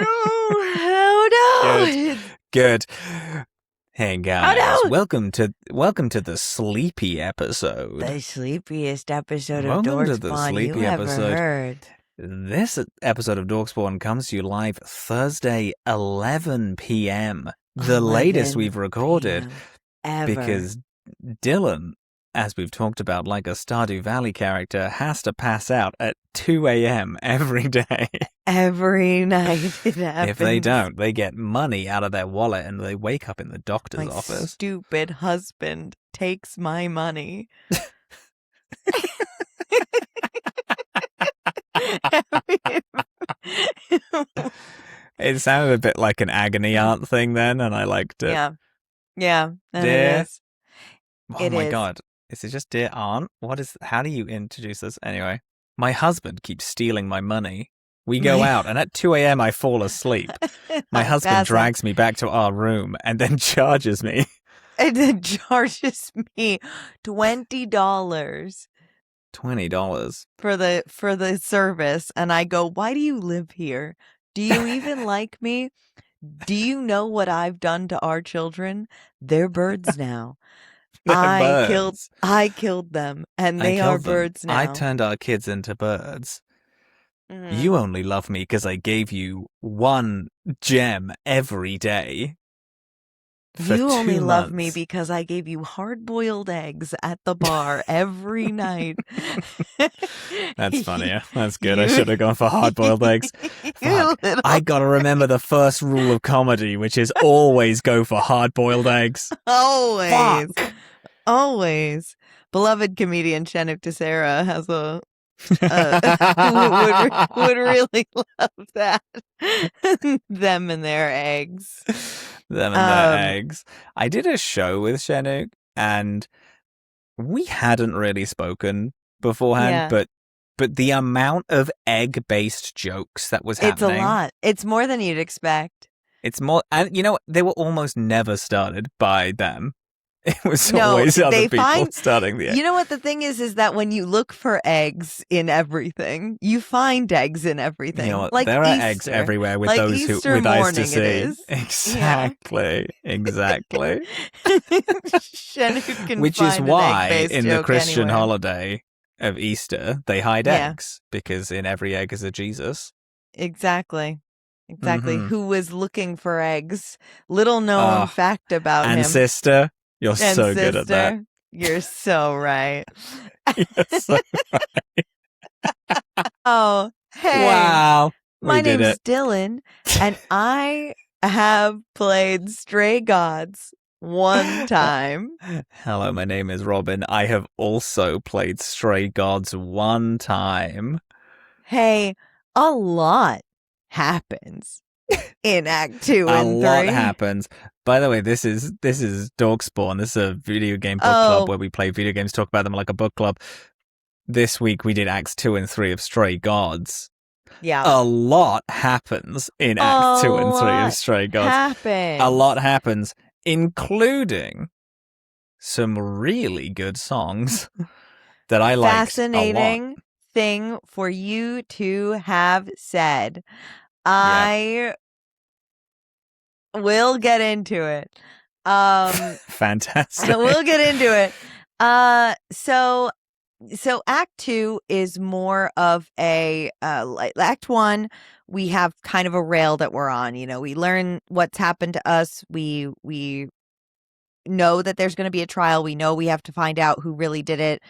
Oh no! Good. Hey guys, Oh, no! welcome to the sleepy episode. The sleepiest episode of Welcome to the Dorkspawn sleepy you ever episode. heard. This episode of Dorkspawn comes to you live Thursday, 11 p.m. The latest we've recorded, ever. because Dillin, as we've talked about, like a Stardew Valley character, has to pass out at 2 a.m. every day. Every night it happens. If they don't, they get money out of their wallet and they wake up in the doctor's My office. stupid husband takes my money. It sounded a bit like an agony aunt thing then, and I liked it. Yeah, and Dear, it is. Oh my god. Is it just dear aunt? How do you introduce this? Anyway, my husband keeps stealing my money. We go out, and at 2 a.m. I fall asleep. My husband drags me back to our room and then charges me. And then charges me $20. $20 for the service, and I go, "Why do you live here? Do you even like me? Do you know what I've done to our children? They're birds now. I killed them, and they are birds now. I turned our kids into birds. You only love me because I gave you one gem every day. You only love me because I gave you hard-boiled eggs at the bar every night." That's funny. That's good. I should have gone for hard-boiled eggs. I gotta remember the first rule of comedy, which is always go for hard-boiled eggs. Always. Always. Beloved comedian Shanuk Tessera has would really love that. Them and their eggs. Them and their eggs. I did a show with Shanuk, and we hadn't really spoken beforehand, but the amount of egg-based jokes that was happening. It's a lot. It's more than you'd expect. It's more, and they were almost never started by them. It was always other people starting the egg. You know what the thing is that when you look for eggs in everything, you find eggs in everything. You know what? Like there Easter. are eggs everywhere with like those Easter with eyes to morning see. It is. Exactly. Shanuk can Which find is an why egg-based in the joke Christian anywhere. holiday of Easter they hide eggs, because in every egg is a Jesus. Exactly. Who was looking for eggs. Little known fact about him. And sister, you're so good at that. You're so right. You're so right. Oh, hey. Wow. My name's Dillin, and I have played Stray Gods one time. Hello, my name is Robin. I have also played Stray Gods one time. Hey, a lot happens in Act 2 and 3. A lot happens. By the way, this is Dorkspawn. This is a video game book club where we play video games, talk about them like a book club. This week we did Acts 2 and 3 of Stray Gods. Yeah. A lot happens in Act 2 and 3 of Stray Gods. A lot happens, including some really good songs that I liked a lot. Fascinating thing for you to have said. I will get into it. Fantastic. We'll get into it. So Act 2 is more of a like Act 1. We have kind of a rail that we're on. We learn what's happened to us. We know that there's going to be a trial. We know we have to find out who really did it,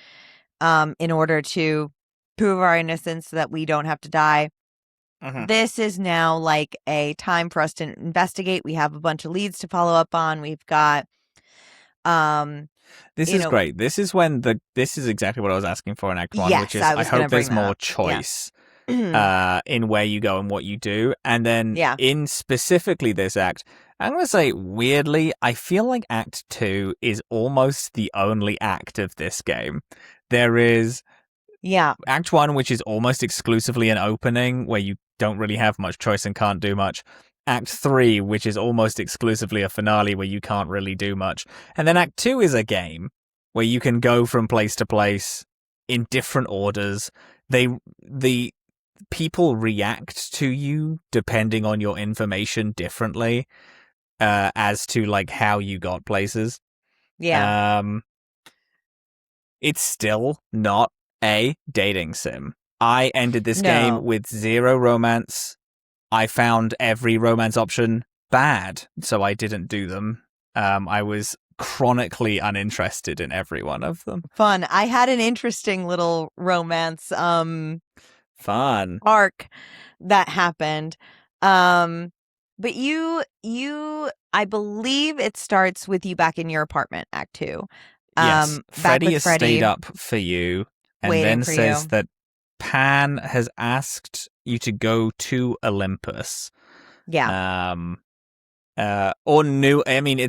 in order to prove our innocence so that we don't have to die. This is now like a time for us to investigate. We have a bunch of leads to follow up on. We've got this is great. This is exactly what I was asking for in Act 1, which is I hope there's more choice in where you go and what you do. And then in specifically this act, I'm going to say weirdly, I feel like Act 2 is almost the only act of this game. There is Act 1, which is almost exclusively an opening where you don't really have much choice and can't do much. Act 3, which is almost exclusively a finale where you can't really do much. And then Act 2 is a game where you can go from place to place in different orders. The people react to you depending on your information differently, as to like how you got places. Yeah. It's still not a dating sim. I ended this game with 0 romance. I found every romance option bad, so I didn't do them. I was chronically uninterested in every one of them. Fun. I had an interesting little romance fun arc that happened. But you I believe it starts with you back in your apartment, Act 2. Yes, Freddie has Freddie, stayed up for you and then says that Pan has asked you to go to Olympus. Yeah. Or new. I mean,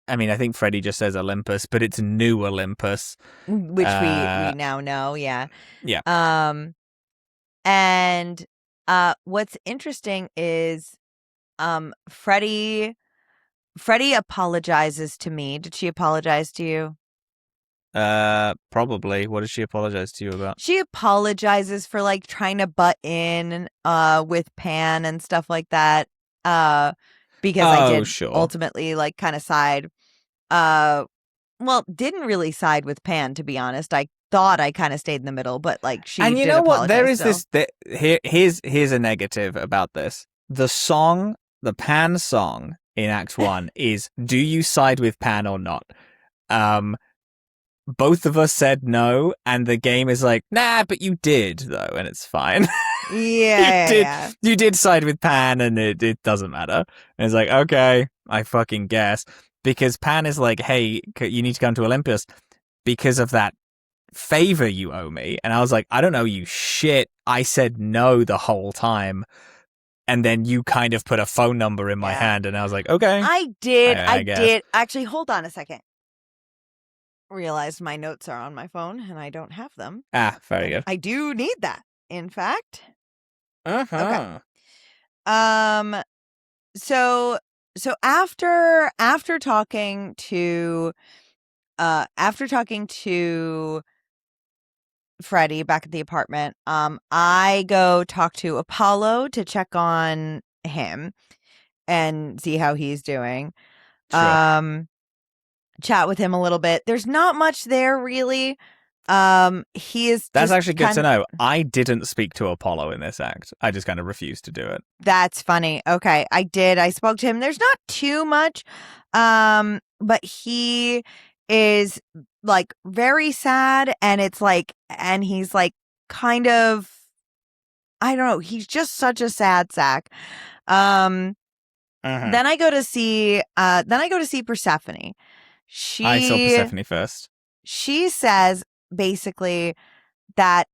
I think Freddie just says Olympus, but it's New Olympus, which we now know. Yeah. Yeah. And what's interesting is Freddie apologizes to me. Did she apologize to you? Probably. What did she apologize to you about? She apologizes for like trying to butt in with Pan and stuff like that. Because I did ultimately like kind of side. Well, didn't really side with Pan, to be honest. I thought I kind of stayed in the middle, but like she. And you did know what? There is still. Here's a negative about this. The song, the Pan song in Act 1 is "Do you side with Pan or not?" Both of us said no, and the game is like, nah, but you did though, and it's fine. Yeah, you did side with Pan, and it doesn't matter. And it's like, okay, I fucking guess, because Pan is like, hey, you need to come to Olympus because of that favor you owe me. And I was like, I don't know you shit. I said no the whole time. And then you kind of put a phone number in my hand, and I was like, okay. I did. I did. Actually, hold on a second. Realized my notes are on my phone, and I don't have them. Very good. I do need that, in fact. Okay. So after talking to Freddie back at the apartment, I go talk to Apollo to check on him and see how he's doing. Sure. Chat with him a little bit. There's not much there really. He is. That's actually good to know. I didn't speak to Apollo in this act. I just kind of refused to do it. That's funny. Okay, I did. I spoke to him. There's not too much, but he is like very sad, and it's like, and he's like kind of, I don't know. He's just such a sad sack. Then I go to see Persephone. I saw Persephone first. She says basically that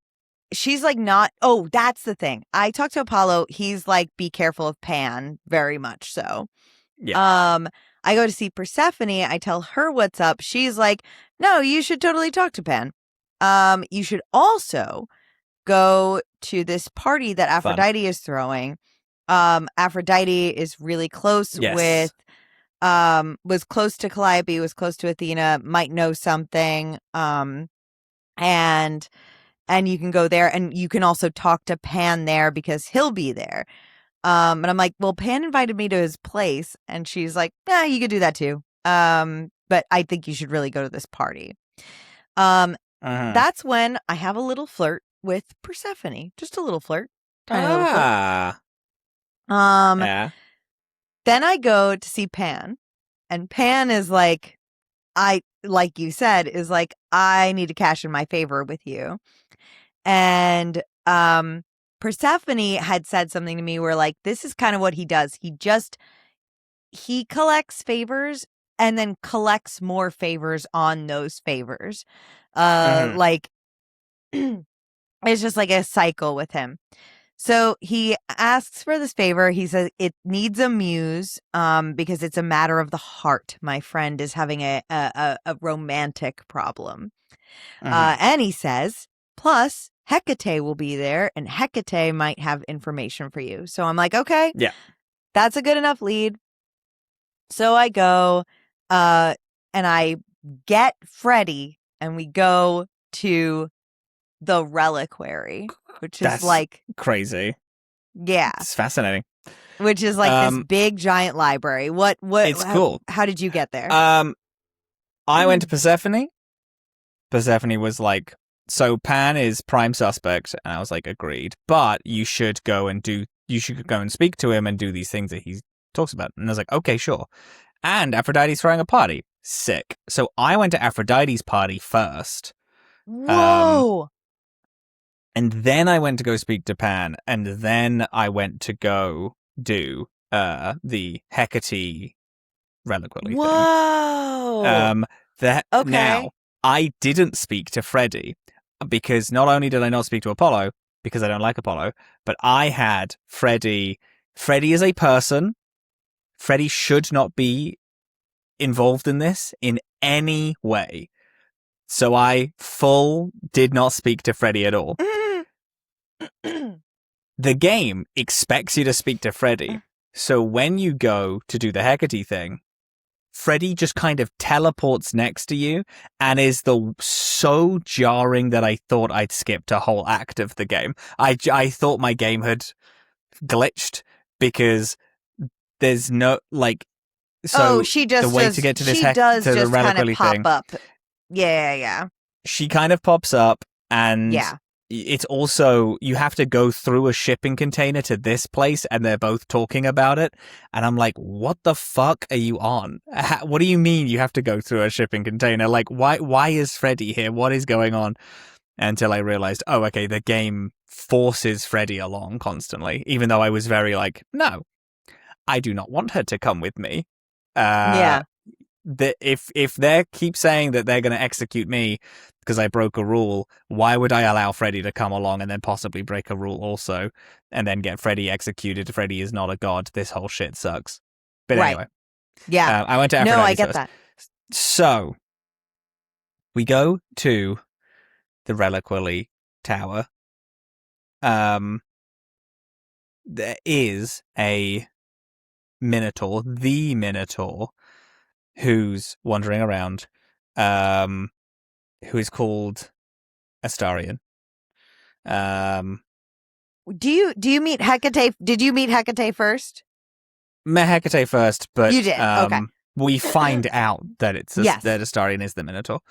she's like not. Oh, that's the thing. I talked to Apollo. He's like, be careful of Pan, very much so. Yeah. I go to see Persephone. I tell her what's up. She's like, no, you should totally talk to Pan. You should also go to this party that Aphrodite is throwing. Aphrodite is really close with was close to Calliope, was close to Athena, might know something. And you can go there, and you can also talk to Pan there because he'll be there. And I'm like, well, Pan invited me to his place, and she's like, you could do that too. But I think you should really go to this party. That's when I have a little flirt with Persephone, just a little flirt, tiny little flirt. Yeah. Then I go to see Pan, and Pan is like, like you said, is like, I need to cash in my favor with you. And Persephone had said something to me where like, this is kind of what he does. He collects favors and then collects more favors on those favors. Like it's just like a cycle with him. So he asks for this favor. He says it needs a muse because it's a matter of the heart. My friend is having a romantic problem. And he says, plus Hecate will be there, and Hecate might have information for you. So I'm like, okay, yeah, that's a good enough lead. So I go and I get Freddie, and we go to the reliquary. which is like crazy. Yeah. It's fascinating. Which is like this big giant library. It's cool. How did you get there? I went to Persephone. Persephone was like, so Pan is prime suspect, and I was like, agreed. But you should go and speak to him and do these things that he talks about. And I was like, okay, sure. And Aphrodite's throwing a party. Sick. So I went to Aphrodite's party first. Whoa. And then I went to go speak to Pan, and then I went to go do the Hecate reliquary thing. Whoa. Okay. Now, I didn't speak to Freddie, because not only did I not speak to Apollo, because I don't like Apollo, but I had Freddie. Freddie is a person. Freddie should not be involved in this in any way. So I did not speak to Freddie at all. The game expects you to speak to Freddie. So when you go to do the Hecate thing, Freddie just kind of teleports next to you and is so jarring that I thought I'd skipped a whole act of the game. I thought my game had glitched because there's no, like, so she just the way to get to this the reliquary thing, pop up. Yeah. She kind of pops up, and it's also, you have to go through a shipping container to this place, and they're both talking about it. And I'm like, what the fuck are you on? What do you mean you have to go through a shipping container? Like, why is Freddy here? What is going on? Until I realized, oh, okay, the game forces Freddy along constantly, even though I was very like, no, I do not want her to come with me. If they keep saying that they're going to execute me because I broke a rule, why would I allow Freddy to come along and then possibly break a rule also, and then get Freddy executed? Freddy is not a god. This whole shit sucks. But anyway, I went to Aphrodite. No, I get that. So we go to the Reliquary Tower. There is a Minotaur, the Minotaur, who's wandering around, who is called Astarion. Do you meet Hecate? Did you meet Hecate first? Met Hecate first, but you did. Okay. We find out that that Astarion is the Minotaur.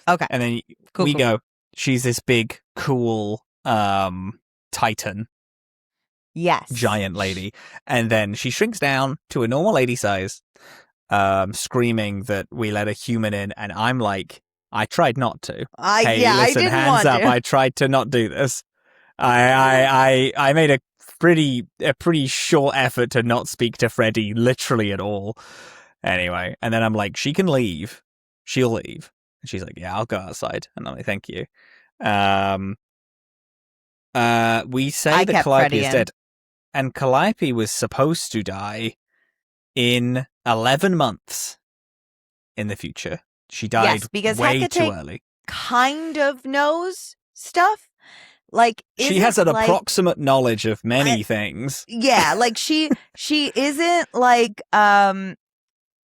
Okay. And then we go, she's this big, cool Titan. Yes. Giant lady. And then she shrinks down to a normal lady size, screaming that we let a human in, and I'm like, I tried not to. Listen, I didn't hands up. I tried to not do this. I made a pretty short effort to not speak to Freddy literally at all. Anyway, and then I'm like, she can leave. She'll leave. And she's like, yeah, I'll go outside. And I'm like, thank you. We say that Calliope is dead. And Calliope was supposed to die in 11 months in the future. She died because way Hecate too early. Kind of knows stuff. Like, she has an approximate knowledge of many things. Yeah, like she isn't like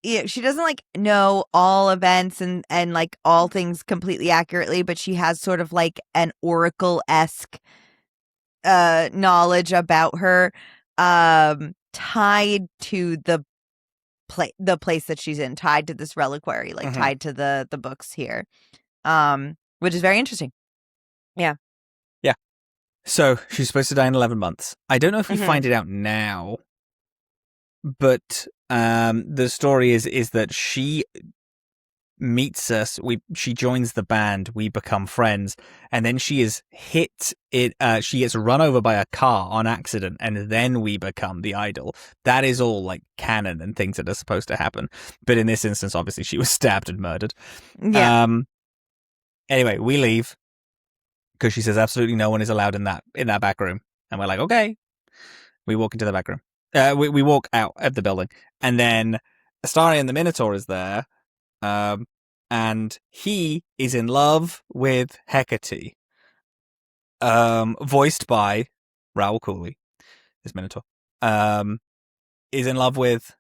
she doesn't like know all events and like all things completely accurately, but she has sort of like an oracle-esque knowledge about her, tied to the place that she's in, tied to this reliquary, like tied to the books here, which is very interesting. Yeah. So she's supposed to die in 11 months. I don't know if we find it out now, but the story is that she meets us. She joins the band. We become friends, and then she is hit. She gets run over by a car on accident, and then we become the idol. That is all like canon and things that are supposed to happen. But in this instance, obviously, she was stabbed and murdered. Yeah. Anyway, we leave because she says absolutely no one is allowed in that back room, and we're like, okay. We walk into the back room. We walk out of the building, and then Astarion the Minotaur is there. And he is in love with Hecate, voiced by Raoul Cooley, his Minotaur, is in love with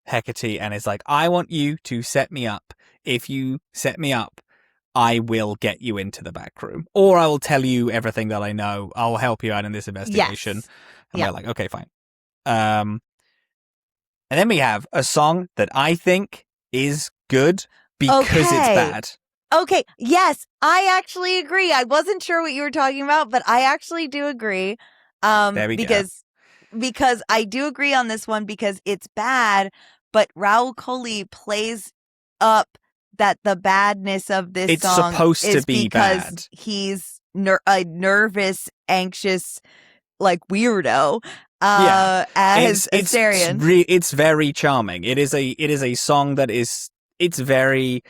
Hecate and is like, I want you to set me up. If you set me up, I will get you into the back room, or I will tell you everything that I know. I'll help you out in this investigation. Yes. And we're like, okay, fine. And then we have a song that I think is good because it's bad. Okay. Yes, I actually agree. I wasn't sure what you were talking about, but I actually do agree. There we go. Because I do agree on this one because it's bad, but Raul Coley plays up that the badness of this song supposed to be because bad. He's a nervous, anxious, like weirdo. As Astarion. It's very charming. It is a song that is. It's very.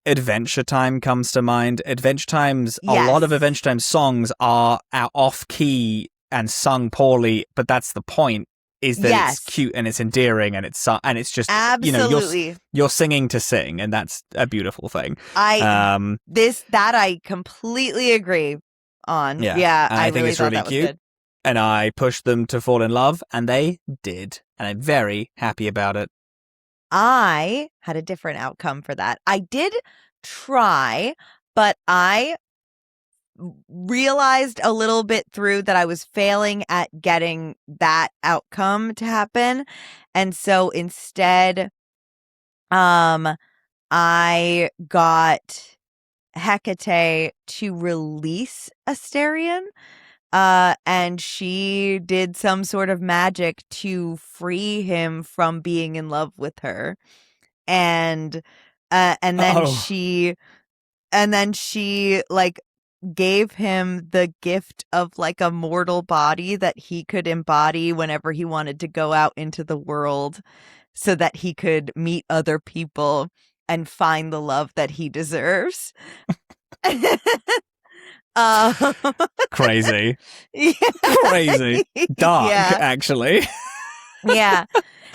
Adventure Time comes to mind. Adventure Time's a lot of Adventure Time songs are off key and sung poorly, but that's the point. Is that it's cute and it's endearing and it's just absolutely you're singing to sing, and that's a beautiful thing. That I completely agree on. Yeah, I think it's really cute. And I pushed them to fall in love, and they did, and I'm very happy about it. I had a different outcome for that. I did try, but I realized a little bit through that I was failing at getting that outcome to happen. And so instead, I got Hecate to release Astarion. And she did some sort of magic to free him from being in love with her. And then she like gave him the gift of like a mortal body that he could embody whenever he wanted to go out into the world so that he could meet other people and find the love that he deserves. Crazy. Crazy. Dark, actually. Yeah.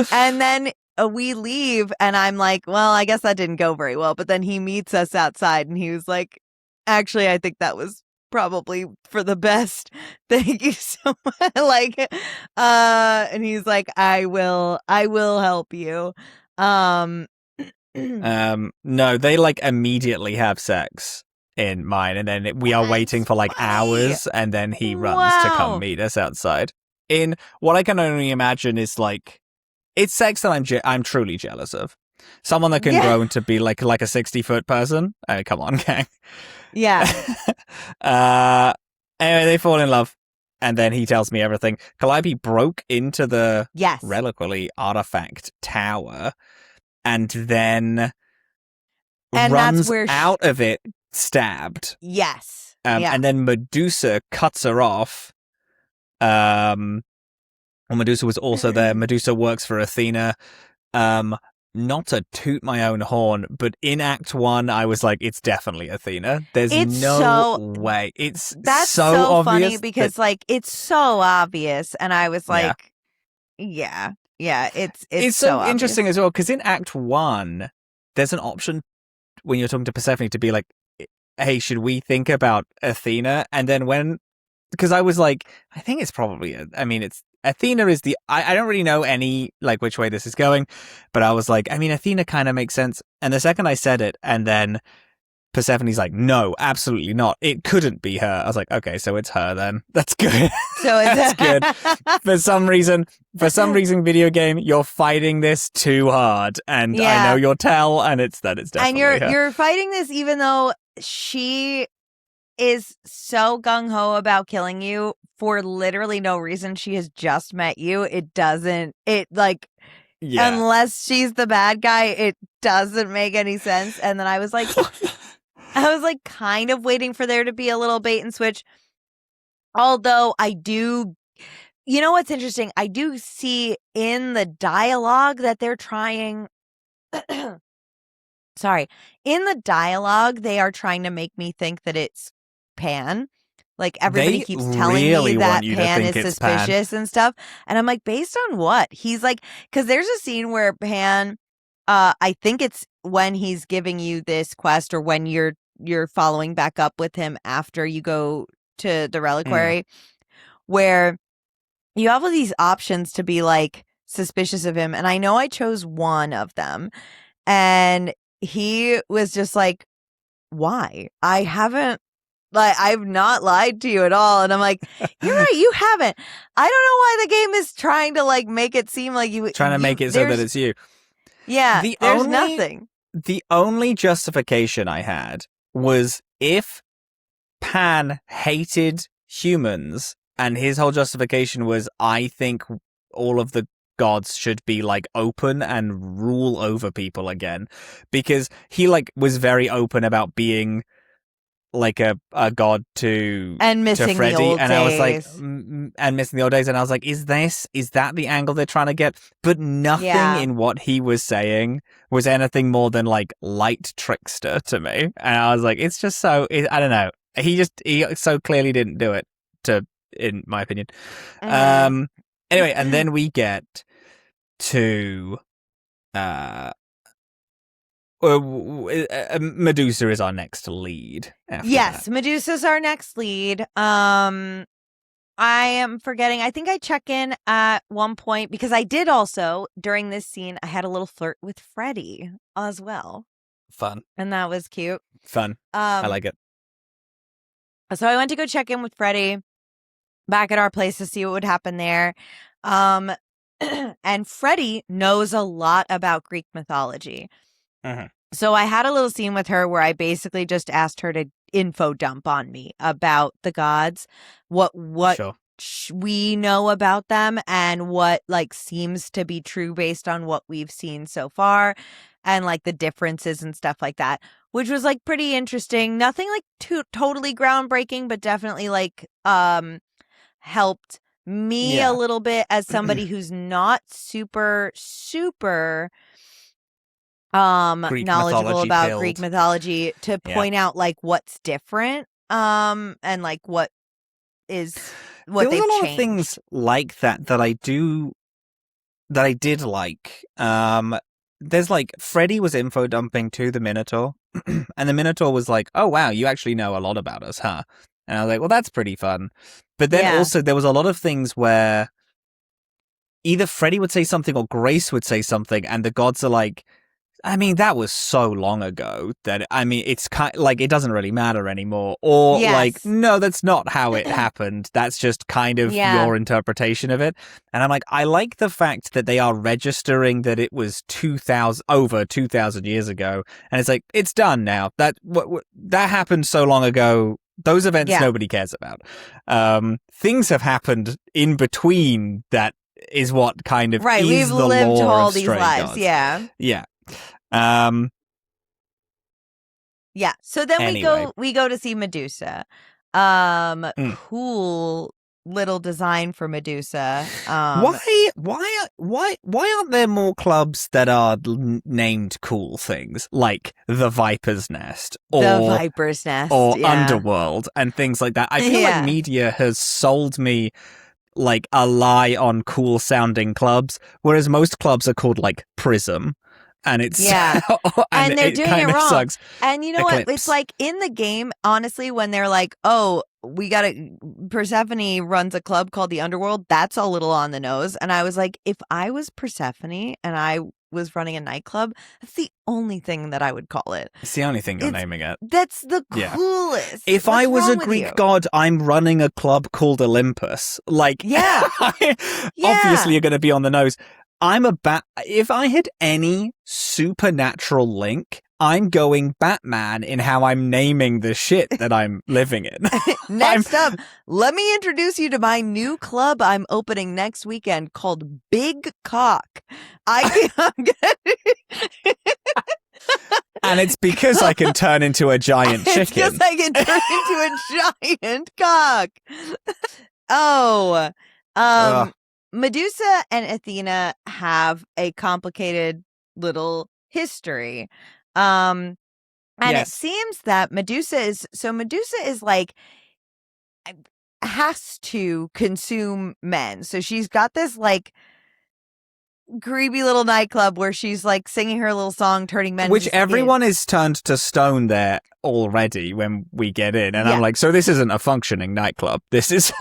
And then we leave and I'm like, well, I guess that didn't go very well. But then he meets us outside and he was like, actually, I think that was probably for the best. Thank you so much. And he's like, I will help you. No, they like immediately have sex in mine, and then we are waiting for like hours, and then he runs to come meet us outside. In what I can only imagine is like, it's sex that I'm truly jealous of. Someone that can grow into be like a 60-foot person. Come on, gang. Yeah. Anyway, they fall in love, and then he tells me everything. Calliope broke into the reliquary artifact tower, and then runs out of it stabbed. Yes. And then Medusa cuts her off. Well, Medusa was also there. Medusa works for Athena. Not to toot my own horn, but in Act 1, I was like, it's definitely Athena. There's no way. That's so funny because like it's so obvious, and I was like, yeah, it's so interesting as well, because in Act 1, there's an option when you're talking to Persephone to be like, hey, should we think about Athena? And then because I was like, I think it's probably, it's Athena is I don't really know any, like, which way this is going, but I was like, Athena kind of makes sense. And the second I said it, and then Persephone's like, no, absolutely not. It couldn't be her. I was like, okay, so it's her then. That's good. So it's That's good. For some reason, video game, you're fighting this too hard. And I know your tell, and it's definitely and her. You're fighting this even though she is so gung-ho about killing you for literally no reason. She has just met you. Unless she's the bad guy, it doesn't make any sense. And then I was like, kind of waiting for there to be a little bait and switch. Although you know what's interesting? I do see in the dialogue that they're trying, in the dialogue, they are trying to make me think that it's Pan. Like, everybody keeps telling me that Pan is suspicious and stuff. And I'm like, based on what? He's like, because there's a scene where Pan, I think it's when he's giving you this quest, or when you're following back up with him after you go to the reliquary, where you have all these options to be like suspicious of him. And I know I chose one of them. And he was just like, why? I haven't, like, I've not lied to you at all. And I'm like, you're right, you haven't. I don't know why the game is trying to, like, make it seem like you... Trying to make it so that it's you. Yeah, there's nothing. The only justification I had was if Pan hated humans and his whole justification was, I think all of the gods should be like open and rule over people again, because he like was very open about being like a god to Freddy, the old and days. I was like, and missing the old days, and I was like, is that the angle they're trying to get? But nothing in what he was saying was anything more than like light trickster to me, and I was like, it's just so I don't know. He so clearly didn't do it, in my opinion. Anyway, and then we get to Medusa is our next lead. Yes, that. Medusa's our next lead. I am forgetting. I think I check in at one point because I did also, during this scene, I had a little flirt with Freddy as well. Fun. And that was cute. Fun. I like it. So I went to go check in with Freddy back at our place to see what would happen there. And Freddy knows a lot about Greek mythology. Mm-hmm. So I had a little scene with her where I basically just asked her to info dump on me about the gods, what sure. We know about them and what like seems to be true based on what we've seen so far and like the differences and stuff like that, which was like pretty interesting. Nothing like totally groundbreaking, but definitely like helped me a little bit as somebody who's not super knowledgeable about Greek mythology to point out like what's different and like what they've changed. There was a lot of things like that I did like. There's like Freddy was info dumping to the Minotaur and the Minotaur was like, oh wow, you actually know a lot about us, huh? And I was like, well, that's pretty fun. But then also there was a lot of things where either Freddy would say something or Grace would say something and the gods are like, I mean, that was so long ago that, I mean, it's kind like, it doesn't really matter anymore. Or like, no, that's not how it happened. That's just kind of your interpretation of it. And I'm like, I like the fact that they are registering that it was over 2,000 years ago. And it's like, it's done now. That happened so long ago. Those events nobody cares about. Things have happened in between that is what kind of is we've the lived lore all of these Stray lives. Gods. Yeah. So then anyway. we go to see Medusa. Cool little design for Medusa. Why aren't there more clubs that are named cool things like the Viper's Nest or Underworld and things like that? I feel like media has sold me like a lie on cool sounding clubs, whereas most clubs are called like Prism. And it's and they're doing it wrong. Sucks. And you know what? It's like in the game, honestly, when they're like, "Oh, Persephone runs a club called the Underworld," that's a little on the nose. And I was like, if I was Persephone and I was running a nightclub, that's the only thing that I would call it. It's the only thing you're naming it. That's the coolest. If I was a Greek god, I'm running a club called Olympus. Like, obviously you're going to be on the nose. If I had any supernatural link, I'm going Batman in how I'm naming the shit that I'm living in. Next up, let me introduce you to my new club I'm opening next weekend called Big Cock. And it's because I can turn into a giant chicken. It's because I can turn into a giant cock. Medusa and Athena have a complicated little history. And it seems that Medusa is like has to consume men. So she's got this like creepy little nightclub where she's like singing her little song, turning men. Which everyone is turned to stone there already when we get in. And I'm like, so this isn't a functioning nightclub. This is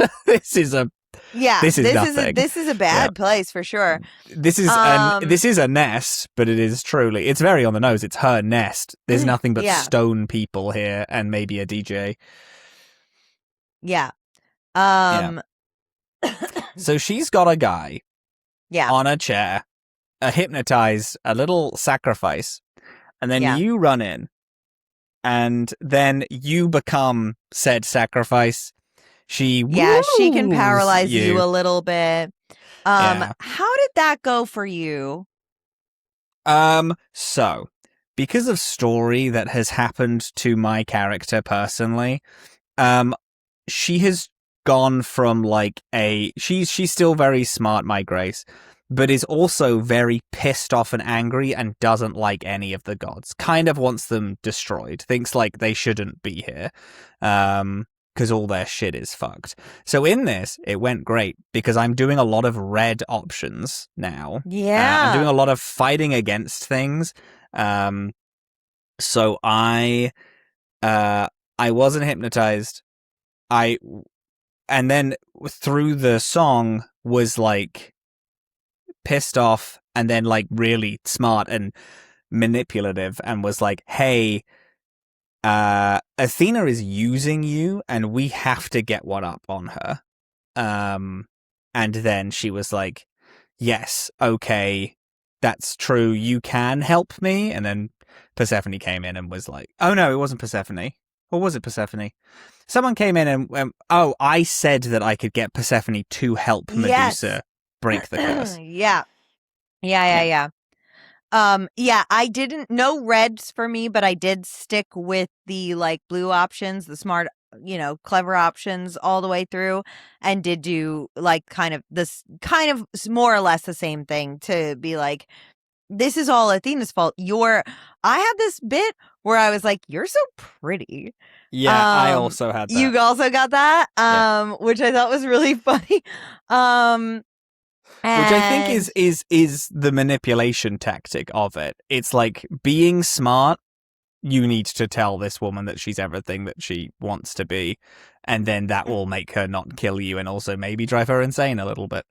a Yeah, this is nothing. This is a bad place for sure. This is a nest, but it is truly, it's very on the nose. It's her nest. There's nothing but stone people here and maybe a DJ. Yeah. So she's got a guy on a chair, a hypnotized, a little sacrifice, and then you run in, and then you become said sacrifice. She can paralyze you a little bit. How did that go for you? So because of story that has happened to my character personally, she has gone from like she's still very smart, my Grace, but is also very pissed off and angry and doesn't like any of the gods. Kind of wants them destroyed. Thinks like they shouldn't be here. Because all their shit is fucked. So in this, it went great because I'm doing a lot of red options now. Yeah. I'm doing a lot of fighting against things. So I wasn't hypnotized. And then through the song was like pissed off and then like really smart and manipulative and was like, hey, Athena is using you and we have to get one up on her. And then she was like, yes, okay, that's true, you can help me. And then Persephone came in and was like, oh no, it wasn't Persephone. Or was it Persephone? Someone came in and I said that I could get Persephone to help Medusa break the curse. Yeah, I didn't know reds for me, but I did stick with the like blue options, the smart, clever options all the way through, and did do like kind of more or less the same thing to be like, this is all Athena's fault. I had this bit where I was like, you're so pretty. Yeah, I also had that. You also got that, which I thought was really funny. Which I think is the manipulation tactic of it. It's like being smart. You need to tell this woman that she's everything that she wants to be, and then that will make her not kill you, and also maybe drive her insane a little bit.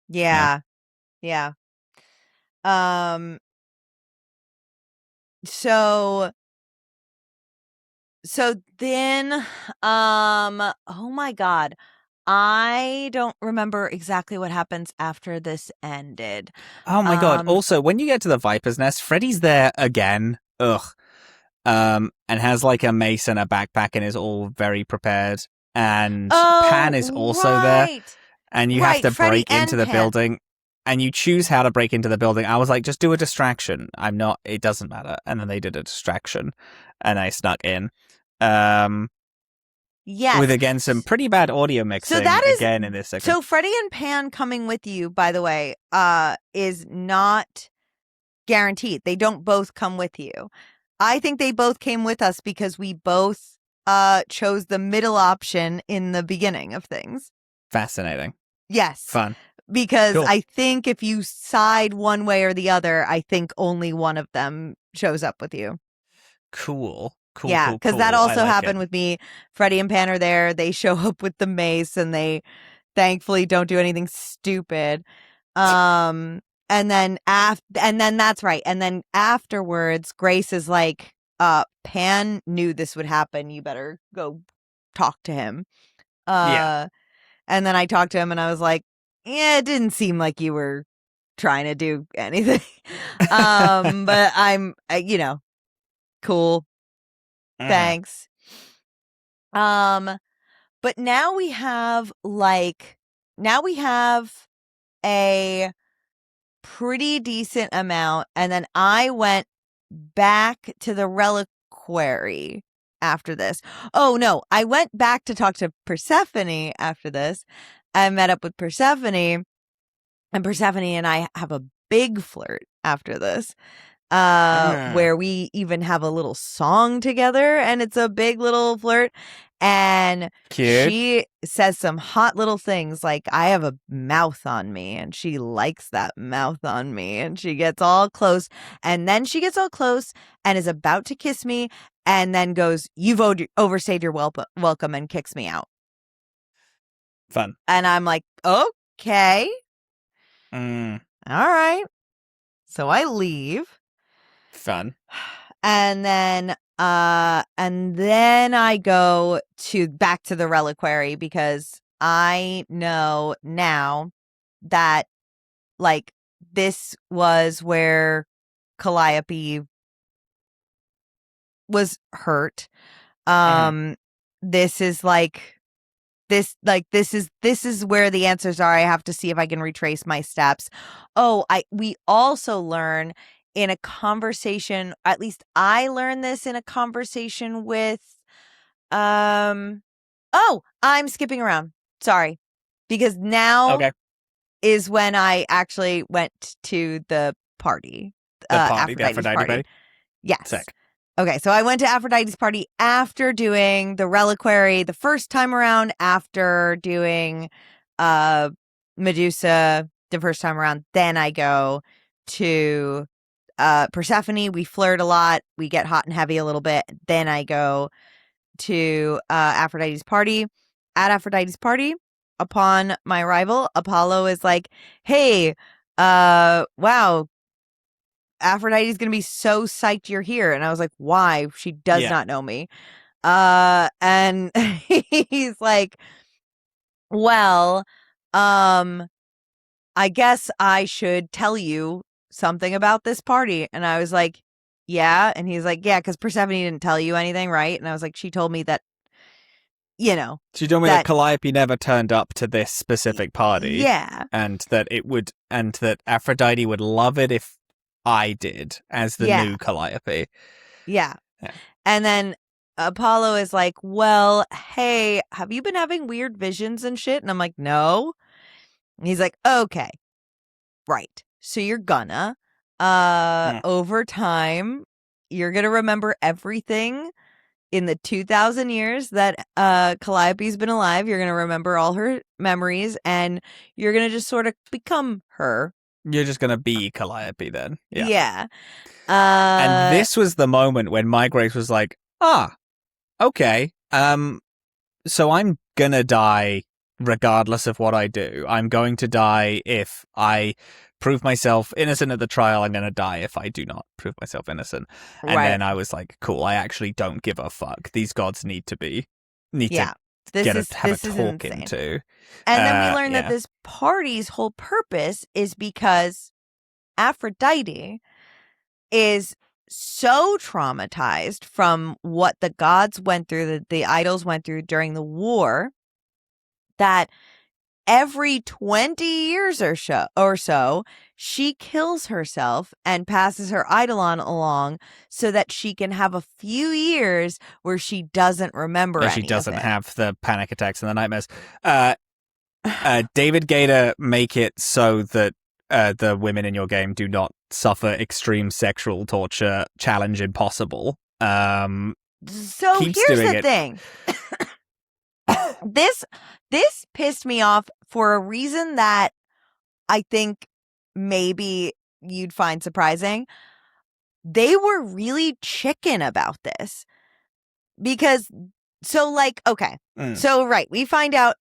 Yeah. So then, oh my God. I don't remember exactly what happens after this ended. Oh my God. Also, when you get to the Viper's Nest, Freddy's there again. Ugh. And has like a mace and a backpack and is all very prepared. And Pan is also there. And you have to break into the building. And you choose how to break into the building. I was like, just do a distraction. It doesn't matter. And then they did a distraction. And I snuck in. Yes. With, again, some pretty bad audio mixing again in this segment. So Freddy and Pan coming with you, by the way, is not guaranteed. They don't both come with you. I think they both came with us because we both chose the middle option in the beginning of things. Fascinating. Yes. Fun. Because cool. I think if you side one way or the other, I think only one of them shows up with you. Cool. Yeah, because that also happened with me. Freddy and Pan are there. They show up with the mace, and they thankfully don't do anything stupid. And then that's right. And then afterwards, Grace is like, "Pan knew this would happen. You better go talk to him." And then I talked to him, and I was like, "Yeah, it didn't seem like you were trying to do anything." But I'm, cool. Thanks. But now we have a pretty decent amount, and then I went back to the reliquary after this. Oh no, I went back to talk to Persephone after this. I met up with Persephone, and Persephone and I have a big flirt after this. Where we even have a little song together, and it's a big little flirt. And cute. She says some hot little things like, I have a mouth on me, and she likes that mouth on me, and she gets all close, and then she gets all close and is about to kiss me, and then goes, you've overstayed your welcome, and kicks me out. Fun. And I'm like, okay. All right. So I leave. Fun. And then I go back to the reliquary because I know now that like this was where Calliope was hurt. This is this is where the answers are. I have to see if I can retrace my steps. We also learn in a conversation, at least I learned this in a conversation with I'm skipping around. Sorry. Because now is when I actually went to the party. The Aphrodite's party. Yes. Sick. Okay, so I went to Aphrodite's party after doing the reliquary the first time around, after doing Medusa the first time around. Then I go to Persephone. We flirt a lot. We get hot and heavy a little bit. Then I go to Aphrodite's party. At Aphrodite's party, upon my arrival, Apollo is like, hey, wow, Aphrodite's gonna be so psyched you're here. And I was like, why? She does not know me. And he's like, well, I guess I should tell you something about this party. And I was like, yeah. And he's like, yeah, because Persephone didn't tell you anything, right? And I was like, she told me that, she told me that Calliope never turned up to this specific party. Yeah. And that Aphrodite would love it if I did as the new Calliope. Yeah. And then Apollo is like, well, hey, have you been having weird visions and shit? And I'm like, no. And he's like, okay, right. So you're gonna, over time, you're gonna remember everything in the 2,000 years that Calliope's been alive. You're gonna remember all her memories, and you're gonna just sort of become her. You're just gonna be Calliope then. Yeah. And this was the moment when my grace was like, okay. So I'm gonna die regardless of what I do. I'm going to die if I prove myself innocent at the trial. I'm gonna die if I do not prove myself innocent. And then I was like, cool, I actually don't give a fuck. These gods need to have a talk into. And then we learn that this party's whole purpose is because Aphrodite is so traumatized from what the gods went through, the idols went through during the war, that every 20 years or so, she kills herself and passes her eidolon along so that she can have a few years where she doesn't remember anything. She doesn't have the panic attacks and the nightmares. David Gator, make it so that the women in your game do not suffer extreme sexual torture. Challenge impossible. So here's the thing. This pissed me off for a reason that I think maybe you'd find surprising. They were really chicken about this because we find out,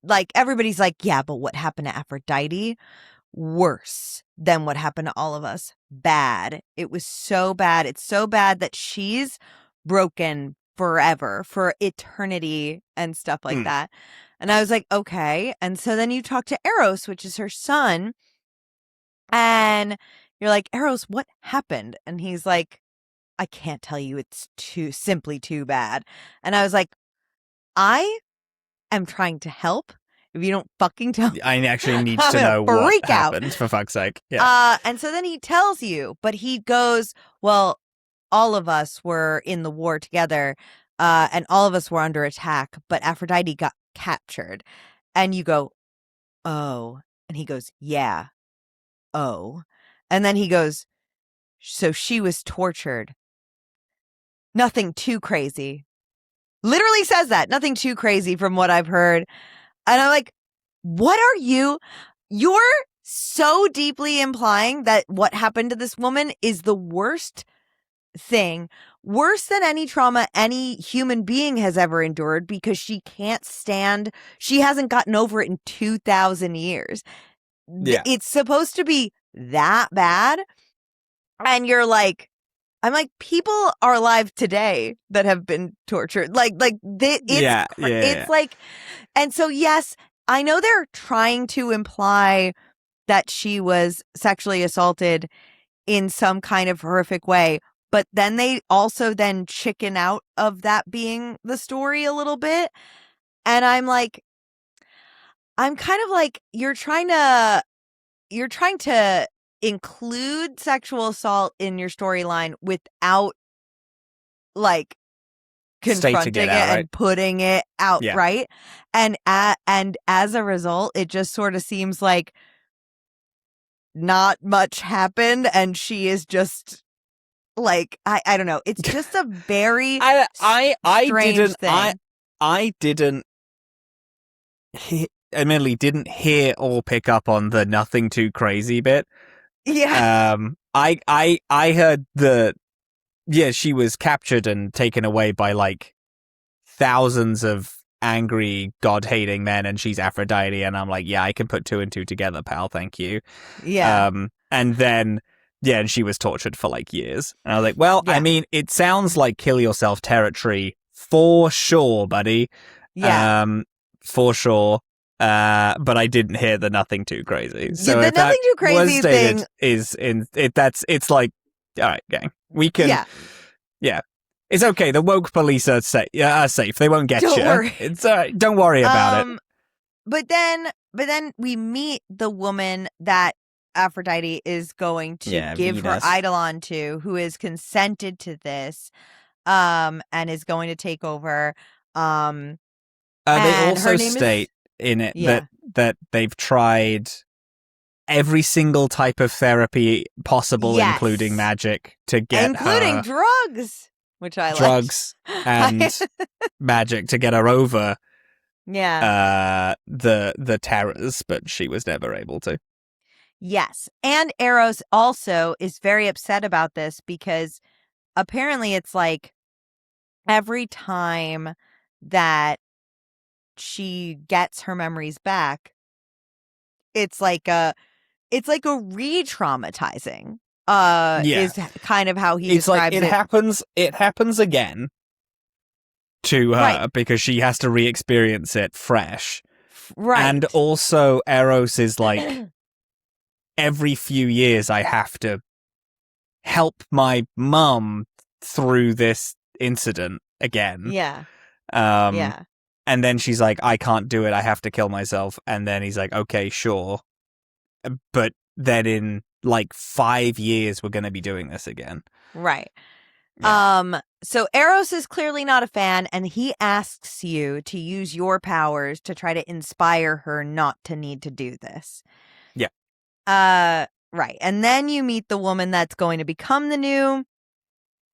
like, everybody's like, yeah, but what happened to Aphrodite? Worse than what happened to all of us. Bad. It was so bad. It's so bad that she's broken forever, for eternity and stuff like that. And I was like, okay. And so then you talk to Eros, which is her son, and you're like, Eros, what happened? And he's like, I can't tell you. It's simply too bad. And I was like, I am trying to help. If you don't fucking tell me, I actually need to know what happened, for fuck's sake. Yeah. And so then he tells you, but he goes, well, all of us were in the war together, and all of us were under attack, but Aphrodite got captured. And you go, oh. And he goes, yeah. Oh. And then he goes, so she was tortured. Nothing too crazy. Literally says that. Nothing too crazy from what I've heard. And I'm like, what are you? You're so deeply implying that what happened to this woman is the worst thing, worse than any trauma any human being has ever endured, because she hasn't gotten over it in 2,000 years. Yeah. It's supposed to be that bad. And you're like, I'm like, people are alive today that have been tortured. It's like, and so, yes, I know they're trying to imply that she was sexually assaulted in some kind of horrific way, but then they also then chicken out of that being the story a little bit. And I'm kind of like, you're trying to include sexual assault in your storyline without like confronting it out, right? And putting it out, right? And as a result, it just sort of seems like not much happened, and she is just like, I don't know. It's just a very strange thing. I didn't admittedly didn't hear or pick up on the nothing too crazy bit. Yeah. I heard she was captured and taken away by like thousands of angry god-hating men, and she's Aphrodite, and I'm like, yeah, I can put two and two together, pal, thank you. Yeah. And then and she was tortured for like years. And I was like, well, I mean, it sounds like kill yourself territory for sure, buddy. Yeah. For sure. But I didn't hear the nothing too crazy. So the nothing too crazy thing is in it. It's like, all right, gang, we can. Yeah. It's okay. The woke police are safe. They won't get you. Don't worry. It's all right. Don't worry about it. But then we meet the woman that Aphrodite is going to give her eidolon to, who is consented to this, and is going to take over. They also state in it that they've tried every single type of therapy possible, including magic, to get including her, drugs, which I drugs and magic to get her over the terrors, but she was never able to. Yes. And Eros also is very upset about this, because apparently it's like every time that she gets her memories back, it's like a re-traumatizing. Is kind of how he describes it. It happens again to her because she has to re-experience it fresh. Right. And also Eros is like, every few years I have to help my mum through this incident again. Yeah. And then she's like, I can't do it. I have to kill myself. And then he's like, okay, sure. But then in like 5 years, we're going to be doing this again. Right. Yeah. So Eros is clearly not a fan, and he asks you to use your powers to try to inspire her not to need to do this. Yeah. Right. And then you meet the woman that's going to become the new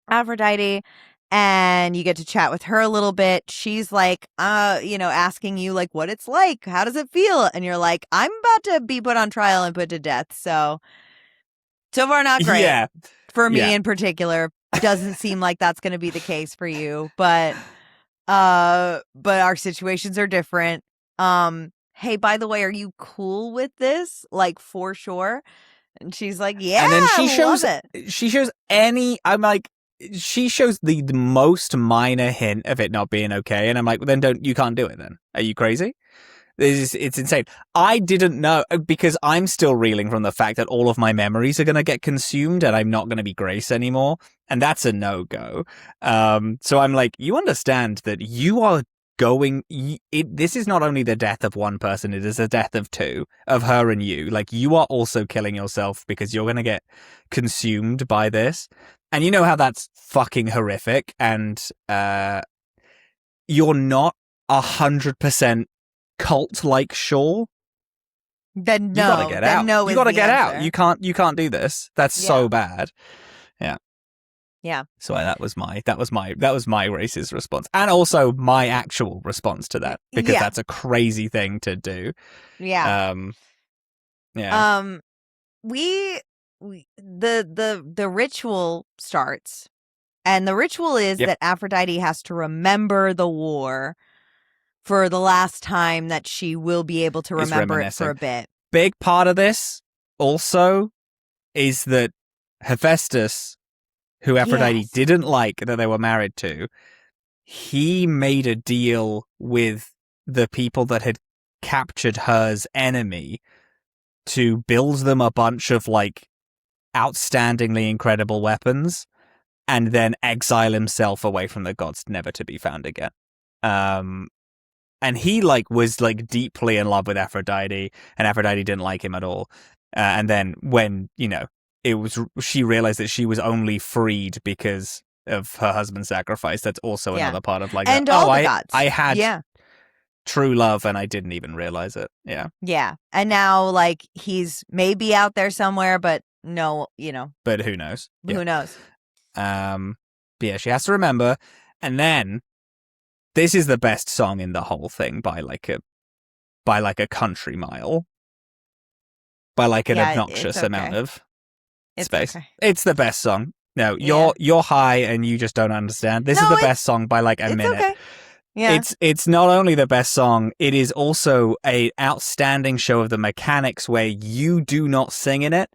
Aphrodite, and you get to chat with her a little bit. She's like, asking you like what it's like. How does it feel? And you're like, I'm about to be put on trial and put to death. So far, not great. Yeah. For me in particular. Doesn't seem like that's going to be the case for you, but our situations are different. Hey, by the way, are you cool with this? Like, for sure. And she's like, yeah, and then she shows the most minor hint of it not being okay, and I'm like, well, then you can't do it then. Are you crazy? It's insane. I didn't know, because I'm still reeling from the fact that all of my memories are going to get consumed and I'm not going to be Grace anymore. And that's a no-go. So I'm like, you understand that you are this is not only the death of one person, it is the death of two, of her and you. Like, you are also killing yourself because you're going to get consumed by this. And you know how that's fucking horrific. And you're not 100% cult-like sure. Then no. You gotta get out. No, you gotta get out. You can't do this. That's so bad. Yeah. So that was my racist response, and also my actual response to that, because that's a crazy thing to do. Yeah. The ritual starts, And the ritual is that Aphrodite has to remember the war for the last time that she will be able to remember it for a bit. Big part of this also is that Hephaestus, who Aphrodite didn't like that they were married to, he made a deal with the people that had captured her's enemy to build them a bunch of like outstandingly incredible weapons and then exile himself away from the gods, never to be found again. And he like was like deeply in love with Aphrodite, and Aphrodite didn't like him at all. And then when, you know, she realized that she was only freed because of her husband's sacrifice. That's also another part of like, and all the gods. I had true love and I didn't even realize it. Yeah. Yeah. And now like he's maybe out there somewhere, but no, you know. But who knows? Who knows? But yeah, she has to remember. And then this is the best song in the whole thing by like a country mile. By like an obnoxious amount of space. Okay. It's the best song. No, you're high and you just don't understand. This is the best song by like a minute. Okay. Yeah. It's not only the best song, it is also an outstanding show of the mechanics where you do not sing in it.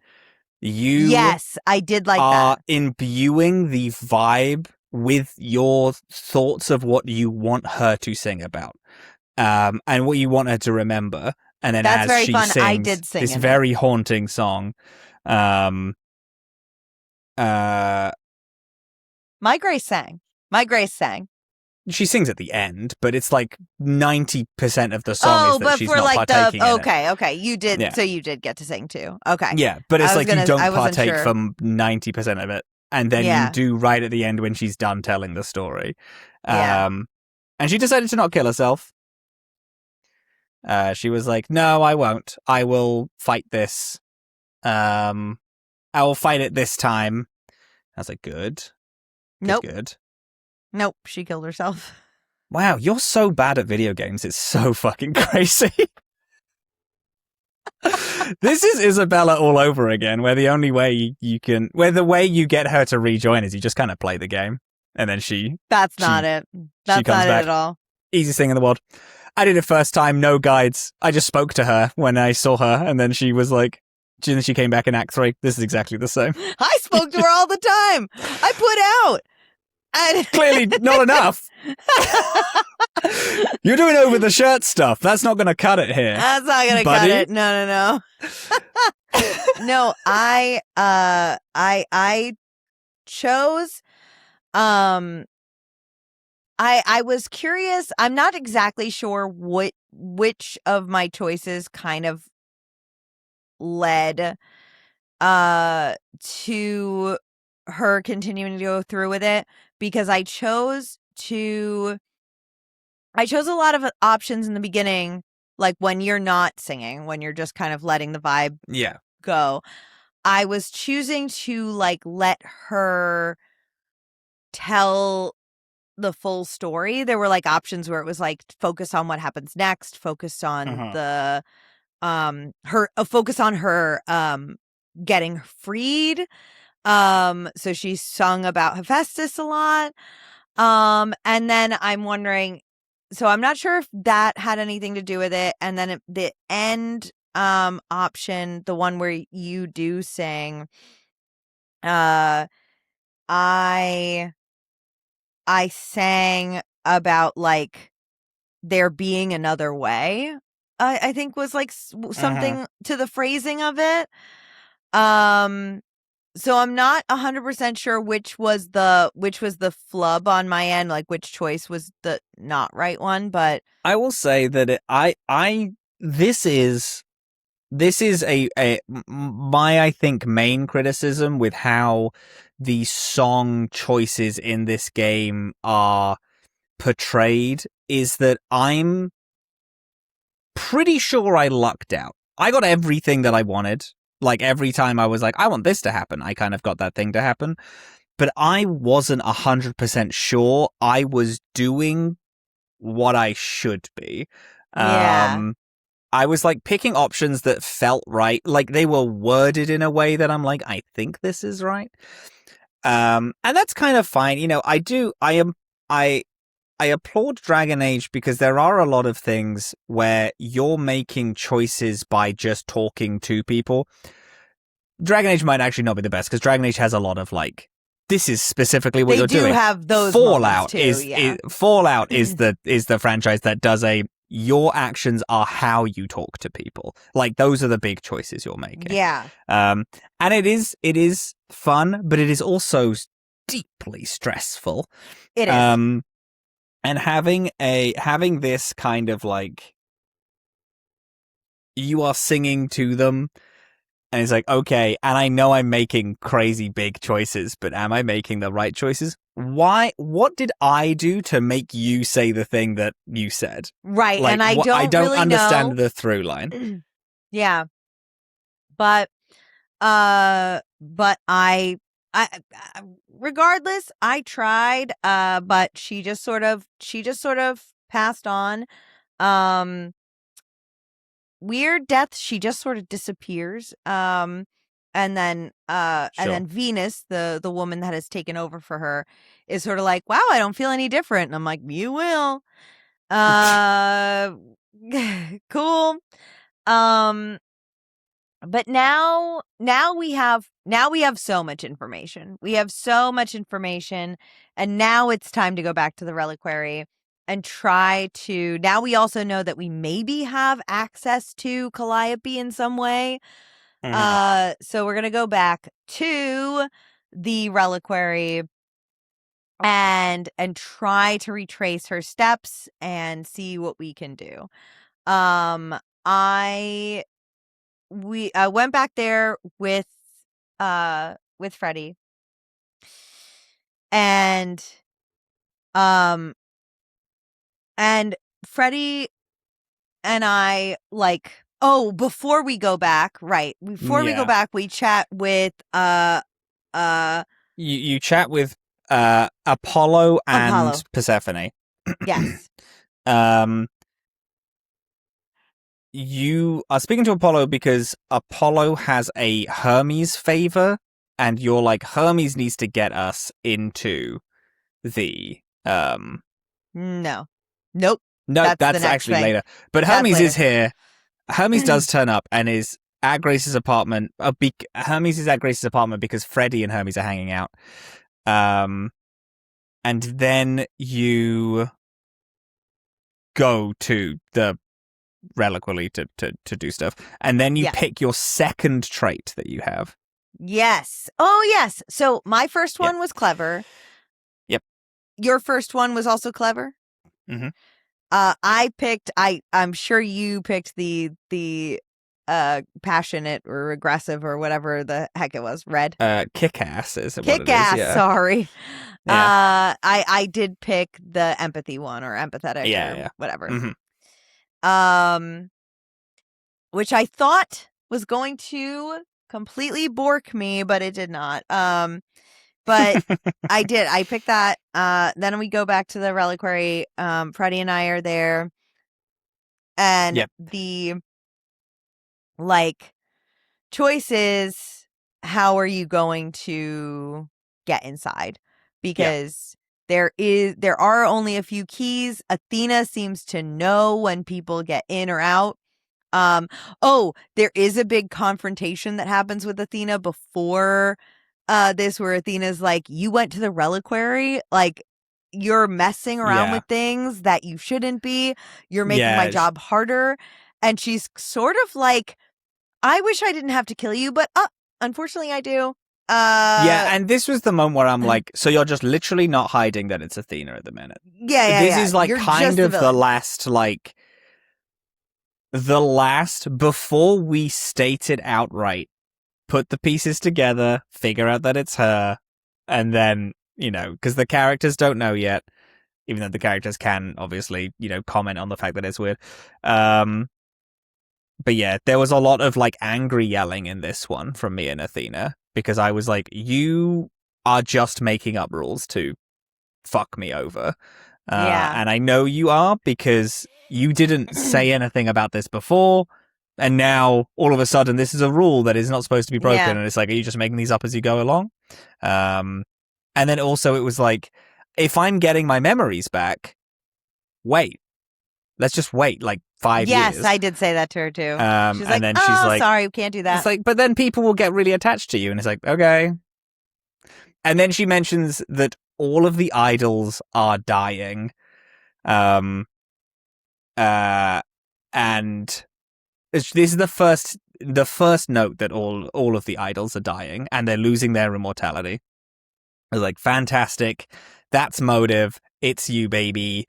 Yes, I did like are that. Imbuing the vibe with your thoughts of what you want her to sing about, and what you want her to remember. And then that's as she fun. sings I did sing this very haunting song, My Grace sang. She sings at the end, but it's like 90% of the song is that she's not like partaking in it. Okay. You did, so you did get to sing too. Okay. Yeah, but it's like you don't partake from 90% of it, and then you do right at the end when she's done telling the story. And she decided to not kill herself. She was like, no, I won't. I will fight this. I will fight it this time. I was like, good. Good. Nope, she killed herself. Wow, you're so bad at video games. It's so fucking crazy. This is Isabella all over again, where the only way where the way you get her to rejoin is you just kind of play the game. And then That's not it. That's not it at all. Easiest thing in the world. I did it first time, no guides. I just spoke to her when I saw her, and then she was like, then she came back in Act 3. This is exactly the same. I spoke to her all the time. I put out. Clearly not enough. You're doing over the shirt stuff. That's not going to cut it here. That's not going to cut it. No. No, I chose. I was curious. I'm not exactly sure which of my choices kind of led to her continuing to go through with it, because I chose a lot of options in the beginning, like when you're not singing, when you're just kind of letting the vibe go. I was choosing to like let her tell the full story. There were like options where it was like focus on what happens next, focus on the focus on her getting freed. So she sung about Hephaestus a lot. And then I'm wondering, so I'm not sure if that had anything to do with it. And then the end option, the one where you do sing, I sang about like there being another way. I think was like something to the phrasing of it. So I'm not 100% sure which was the flub on my end, like which choice was the not right one, but I will say that this is my, I think, main criticism with how the song choices in this game are portrayed is that I'm pretty sure I lucked out. I got everything that I wanted. Like every time I was like, I want this to happen, I kind of got that thing to happen. But I wasn't 100% sure I was doing what I should be. I was like picking options that felt right. Like they were worded in a way that I'm like, I think this is right. And that's kind of fine. You know, I applaud Dragon Age because there are a lot of things where you're making choices by just talking to people. Dragon Age might actually not be the best because Dragon Age has a lot of like, this is specifically what you're doing. They do have those Fallout too, Fallout is the franchise that does your actions are how you talk to people. Like those are the big choices you're making. Yeah. And it is fun, but it is also deeply stressful. It is. And having this kind of like, you are singing to them, and it's like, okay, and I know I'm making crazy big choices, but am I making the right choices? Why? What did I do to make you say the thing that you said? Right, like, and I don't really understand know the through line. Yeah, but I regardless, I tried, but she just sort of passed on. Weird death, she just sort of disappears. And then Venus, the woman that has taken over for her, is sort of like, wow, I don't feel any different. And I'm like, you will. Cool. But now we have so much information. We have so much information, and now it's time to go back to the reliquary and try to. Now we also know that we maybe have access to Calliope in some way. So we're gonna go back to the reliquary and try to retrace her steps and see what we can do. We went back there with Freddie, and Freddie and I, like, before we go back, right? Before we go back, we chat with you chat with Apollo and Persephone. Yes. You are speaking to Apollo because Apollo has a Hermes favor, and you're like, Hermes needs to get us into the No. Nope. No, that's actually later. But Hermes is here. Hermes does turn up and is at Grace's apartment. Hermes is at Grace's apartment because Freddie and Hermes are hanging out. And then you go to the reliquary to do stuff, and then you pick your second trait that you have. Yes. Oh yes. So my first one was clever. Yep. Your first one was also clever. Mm-hmm. I picked. I'm sure you picked the passionate or aggressive or whatever the heck it was. Red. Kick-ass is what Kick-ass. it is, yeah. Sorry. Yeah. I did pick the empathy one, or empathetic, or whatever. Mm-hmm. Which I thought was going to completely bork me, but it did not. But I did. I picked that. Then we go back to the reliquary. Freddie and I are there, and the choice is, how are you going to get inside? Because there are only a few keys. Athena seems to know when people get in or out. There is a big confrontation that happens with Athena before this, where Athena's like, you went to the reliquary, like, you're messing around with things that you shouldn't be. You're making my job harder. And she's sort of like, I wish I didn't have to kill you, but unfortunately I do. And this was the moment where I'm like, so you're just literally not hiding that it's Athena at the minute. This is like, you're kind of the last, before we state it outright, put the pieces together, figure out that it's her, and then, because the characters don't know yet, even though the characters can obviously, comment on the fact that it's weird. But yeah, there was a lot of angry yelling in this one from me and Athena, because I was like, you are just making up rules to fuck me over. And I know you are, because you didn't say anything about this before, and now all of a sudden this is a rule that is not supposed to be broken, and it's like, are you just making these up as you go along? And then also it was like, if I'm getting my memories back, wait. Let's just wait like 5 years. Yes, I did say that to her too. She's like, then oh, she's like, sorry, we can't do that. It's like, but then people will get really attached to you. And it's like, okay. And then she mentions that all of the idols are dying. And this is the first note that all of the idols are dying and they're losing their immortality. I was like, fantastic. That's motive. It's you, baby.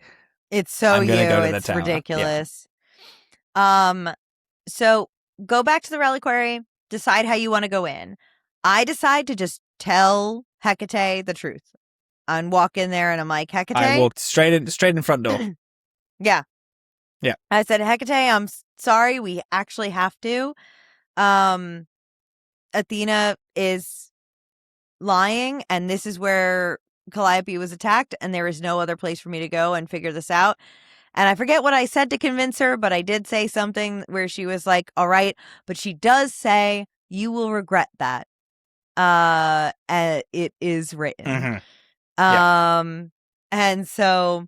It's so I'm gonna you. go to the It's tower. ridiculous. Yeah. So go back to the reliquary. Decide how you want to go in. I decide to just tell Hecate the truth and walk in there, and I'm like, Hecate. I walked straight in front door. Yeah. Yeah. I said, Hecate, I'm sorry. We actually have to. Athena is lying, and this is where Calliope was attacked, and there is no other place for me to go and figure this out. And I forget what I said to convince her, but I did say something where she was like, all right. But she does say, you will regret that. It is written. Mm-hmm. Yeah. And so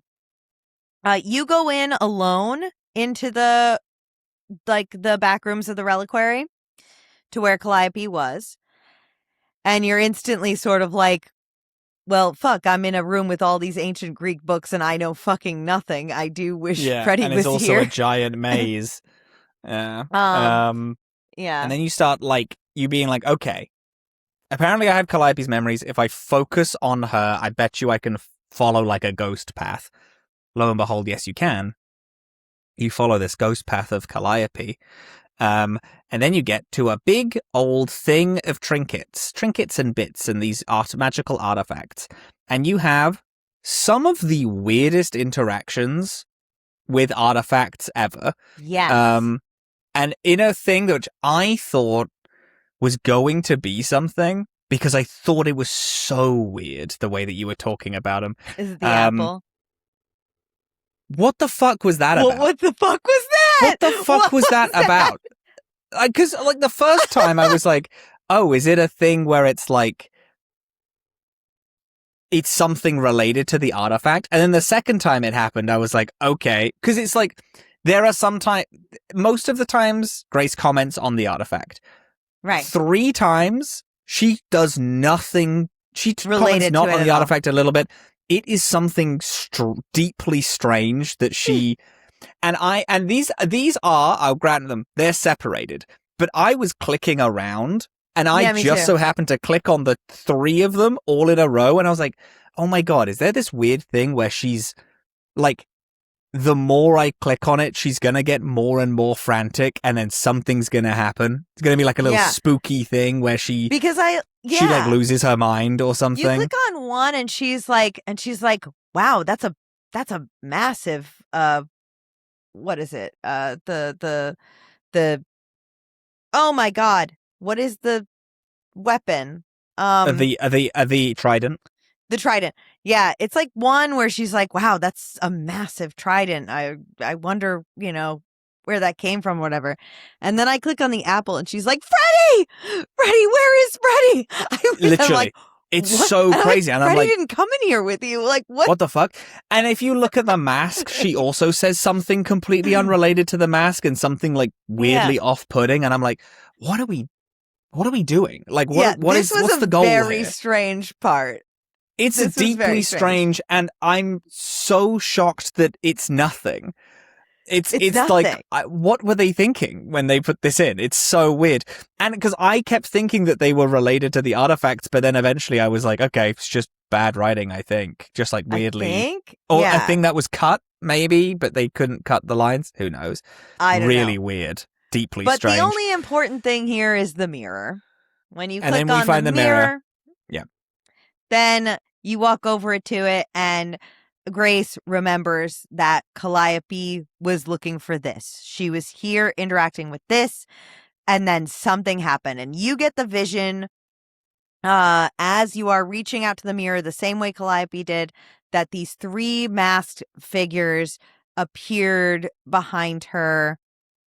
you go in alone into the back rooms of the reliquary to where Calliope was. And you're instantly sort of like, well, fuck, I'm in a room with all these ancient Greek books and I know fucking nothing. I do wish Freddie was here. And it's also a giant maze. Yeah. Yeah. And then you start like, you being like, okay, apparently I have Calliope's memories. If I focus on her, I bet you I can follow like a ghost path. Lo and behold, yes, you can. You follow this ghost path of Calliope. And then you get to a big old thing of trinkets and bits and these magical artifacts. And you have some of the weirdest interactions with artifacts ever. Yes. And in a thing which I thought was going to be something, because I thought it was so weird the way that you were talking about them. Is it the apple? What the fuck was that about? What the fuck was that? What the fuck was that about? Because like the first time I was like, oh, is it a thing where it's like it's something related to the artifact? And then the second time it happened, I was like, okay, because it's like there are most of the times Grace comments on the artifact. Right. 3 times she does nothing. She comments not on the artifact a little bit. It is something deeply strange that she and these are, I'll grant them, they're separated. But I was clicking around and I just so happened to click on the 3 of them all in a row and I was like, oh my God, is there this weird thing where she's like, the more I click on it, she's going to get more and more frantic and then something's going to happen. It's going to be like a little spooky thing where she like loses her mind or something. You click on one and she's like, wow, that's a massive, what is it? The oh my God, what is the weapon? The trident. The trident. Yeah, it's like one where she's like, wow, that's a massive trident. I wonder, where that came from or whatever. And then I click on the apple and she's like, Freddie, where is Freddie? Literally. Like, it's what? So crazy. And I'm Freddie like, didn't come in here with you. Like, what? What the fuck? And if you look at the mask, she also says something completely unrelated to the mask and something like weirdly off-putting. And I'm like, what are we doing? Like, what's the goal here? Very strange part. It's deeply strange, and I'm so shocked that it's nothing. It's like, what were they thinking when they put this in? It's so weird. And because I kept thinking that they were related to the artifacts, but then eventually I was like, okay, it's just bad writing, I think. Just like weirdly. Or a thing that was cut, maybe, but they couldn't cut the lines. Who knows? I don't know. Really weird. Deeply strange. But the only important thing here is the mirror. When you click on the mirror. Yeah. Then you walk over to it and Grace remembers that Calliope was looking for this. She was here interacting with this, and then something happened. And you get the vision as you are reaching out to the mirror the same way Calliope did, that these 3 masked figures appeared behind her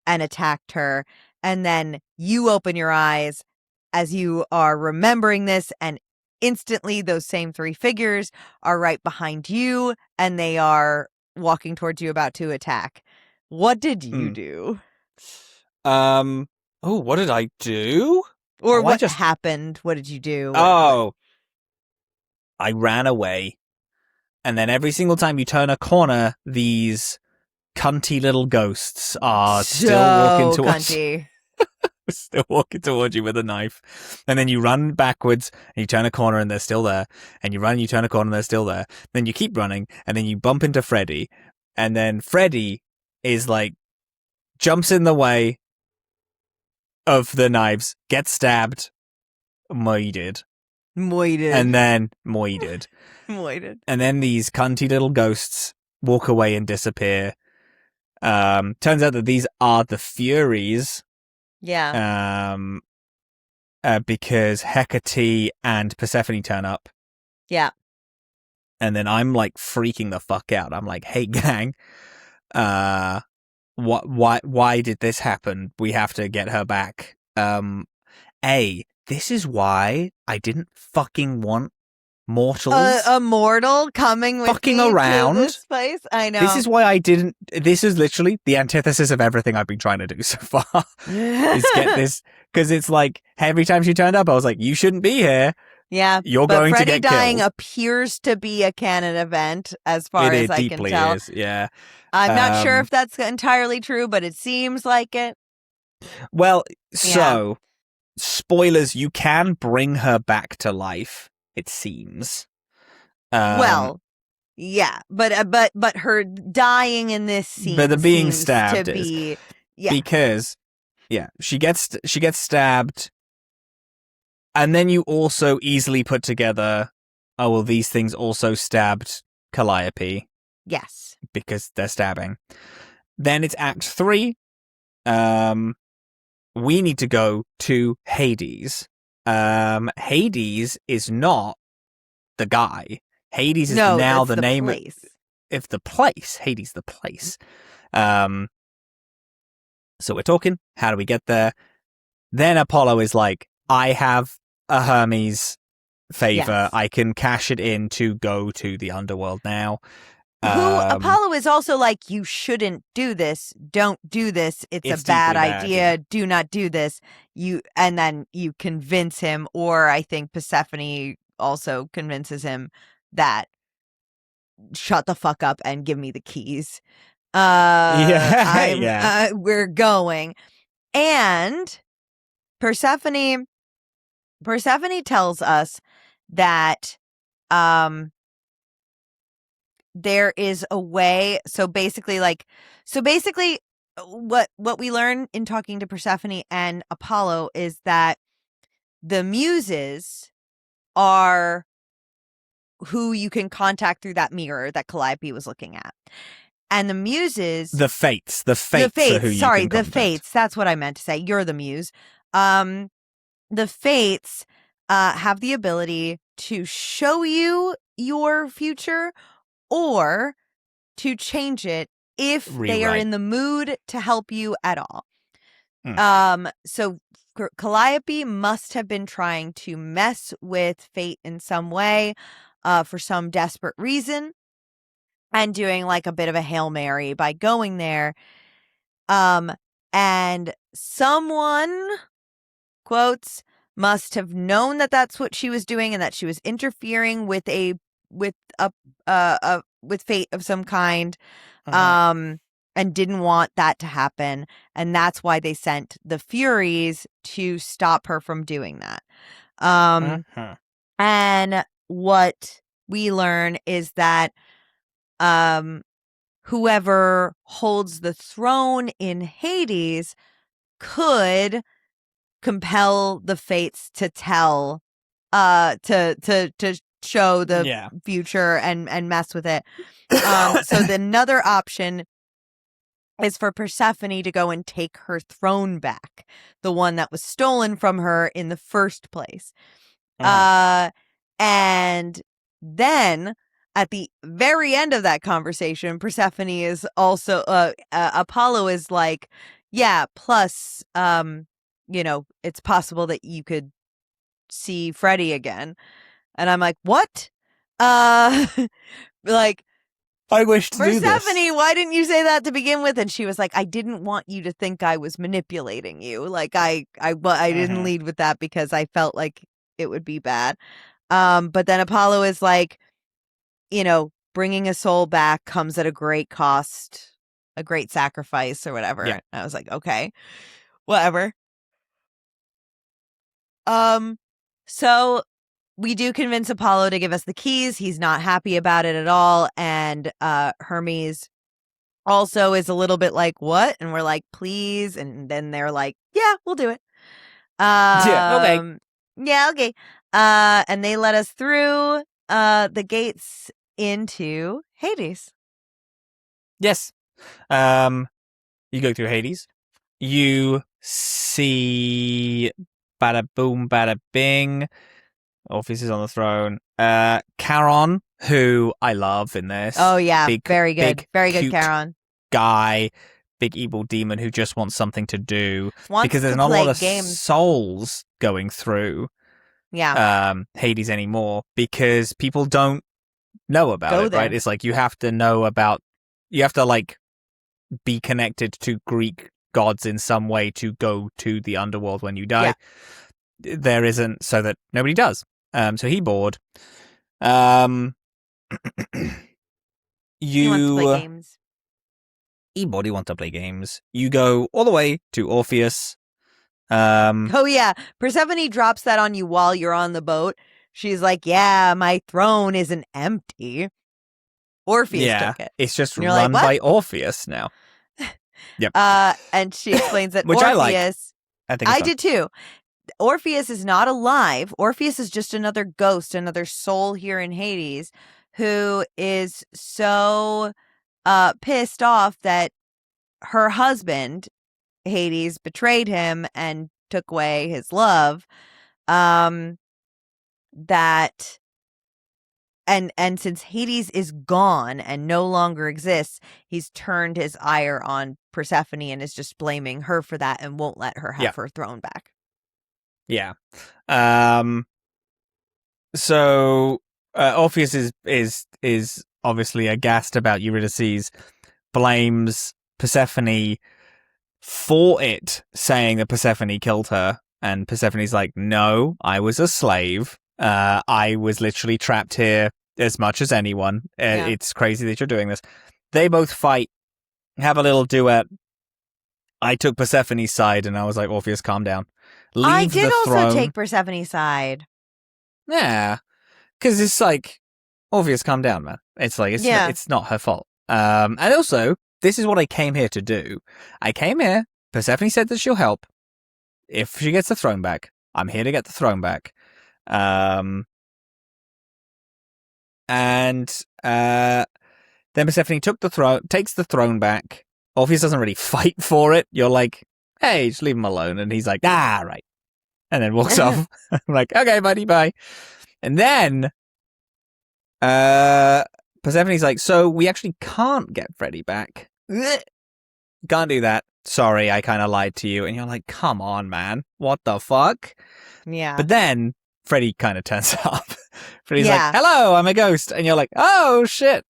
and attacked her. And then you open your eyes as you are remembering this, and instantly those same three figures are right behind you, and they are walking towards you, about to attack. What did you do? What did I do? Or what happened? What did you do? I ran away. And then every single time you turn a corner, these cunty little ghosts are still walking towards you with a knife. And then you run backwards and you turn a corner and they're still there. And you run and you turn a corner and they're still there. Then you keep running and then you bump into Freddy. And then Freddy is like, jumps in the way of the knives, gets stabbed, moided. And then moided. And then these cunty little ghosts walk away and disappear. Turns out that these are the Furies. Yeah. Because Hecate and Persephone turn up. Yeah. And then I'm like freaking the fuck out. I'm like, hey gang, why did this happen? We have to get her back. This is why I didn't fucking want mortals. A mortal coming with fucking me around to this place. I know. This is why I didn't. This is literally the antithesis of everything I've been trying to do so far. Is get this, because it's like every time she turned up, I was like, "You shouldn't be here." Yeah, you're going Freddy to get dying killed. Appears to be a canon event, as far as I can tell. Is, yeah. I'm not sure if that's entirely true, but it seems like it. Well, so spoilers: you can bring her back to life. It seems. Well, yeah, but her dying in this scene, but the being stabbed to be, because she gets stabbed, and then you also easily put together, oh well, these things also stabbed Calliope. Yes, because they're stabbing. Then it's Act 3. We need to go to Hades. Hades is not the guy. Hades is now the name of the place. Hades, the place. So we're talking, how do we get there? Then Apollo is like, I have a Hermes favor. Yes. I can cash it in to go to the underworld now. Apollo is also like, you shouldn't do this. Don't do this. It's a bad idea. Do not do this. And then you convince him, or I think Persephone also convinces him that shut the fuck up and give me the keys. We're going. And Persephone tells us that there is a way. So basically what we learn in talking to Persephone and Apollo is that the muses are who you can contact through that mirror that Calliope was looking at. And the muses... The fates are who you can contact. The fates. That's what I meant to say. You're the muse. The fates have the ability to show you your future or to change it if they are in the mood to help you at all. So Calliope must have been trying to mess with fate in some way for some desperate reason and doing like a bit of a Hail Mary by going there. And someone, quotes, must have known that that's what she was doing and that she was interfering with fate of some kind, and didn't want that to happen, and that's why they sent the Furies to stop her from doing that. And what we learn is that whoever holds the throne in Hades could compel the fates to tell to show the future and mess with it. So another option is for Persephone to go and take her throne back, the one that was stolen from her in the first place. And then at the very end of that conversation, Persephone is also Apollo is like, yeah, plus it's possible that you could see Freddy again. And I'm like, what? Like, I wish to do this. Persephone, why didn't you say that to begin with? And she was like, I didn't want you to think I was manipulating you. Like, I didn't lead with that because I felt like it would be bad. But then Apollo is like, bringing a soul back comes at a great cost, a great sacrifice or whatever. Yeah. I was like, okay, whatever. So we do convince Apollo to give us the keys. He's not happy about it at all. And Hermes also is a little bit like, what? And we're like, please. And then they're like, yeah, we'll do it. Yeah, okay. Yeah, okay. And they let us through the gates into Hades. Yes. You go through Hades. You see bada boom, bada bing. Orpheus is on the throne. Charon, who I love in this. Oh, yeah. Very good. Very good, Charon. Guy, big evil demon who just wants something to do. Wants because there's to not a lot of games. Souls going through Hades anymore because people don't know about it, right? It's like you have to like be connected to Greek gods in some way to go to the underworld when you die. Yeah. There isn't, so that nobody does. So he bored. He wants to play games. He wants to play games. You go all the way to Orpheus. Oh yeah, Persephone drops that on you while you're on the boat. She's like, yeah, my throne isn't empty. Orpheus took it. It's just run by Orpheus now. Yep. And she explains that Which Orpheus, I think I did too. Orpheus is not alive. Orpheus is just another ghost, another soul here in Hades who is so pissed off that her husband, Hades, betrayed him and took away his love. That and since Hades is gone and no longer exists, he's turned his ire on Persephone and is just blaming her for that and won't let her have her throne back. Yeah. So Orpheus is obviously aghast about Eurydice, blames Persephone for it, saying that Persephone killed her, and Persephone's like, no, I was a slave. I was literally trapped here as much as anyone. It's crazy that you're doing this. They both fight, have a little duet. I took Persephone's side, and I was like, Orpheus, calm down. I did also take Persephone's side. Yeah, because it's like, Orpheus, calm down, man. It's like, it's not her fault. And also, this is what I came here to do. I came here, Persephone said that she'll help. If she gets the throne back, I'm here to get the throne back. And then Persephone takes the throne back. Orpheus doesn't really fight for it. You're like, hey, just leave him alone. And he's like, right. And then walks off. I'm like, okay, buddy, bye. And then Persephone's like, so we actually can't get Freddy back. Can't do that. Sorry, I kind of lied to you. And you're like, come on, man. What the fuck? Yeah. But then Freddy kind of turns up. Freddy's like, hello, I'm a ghost. And you're like, oh, shit.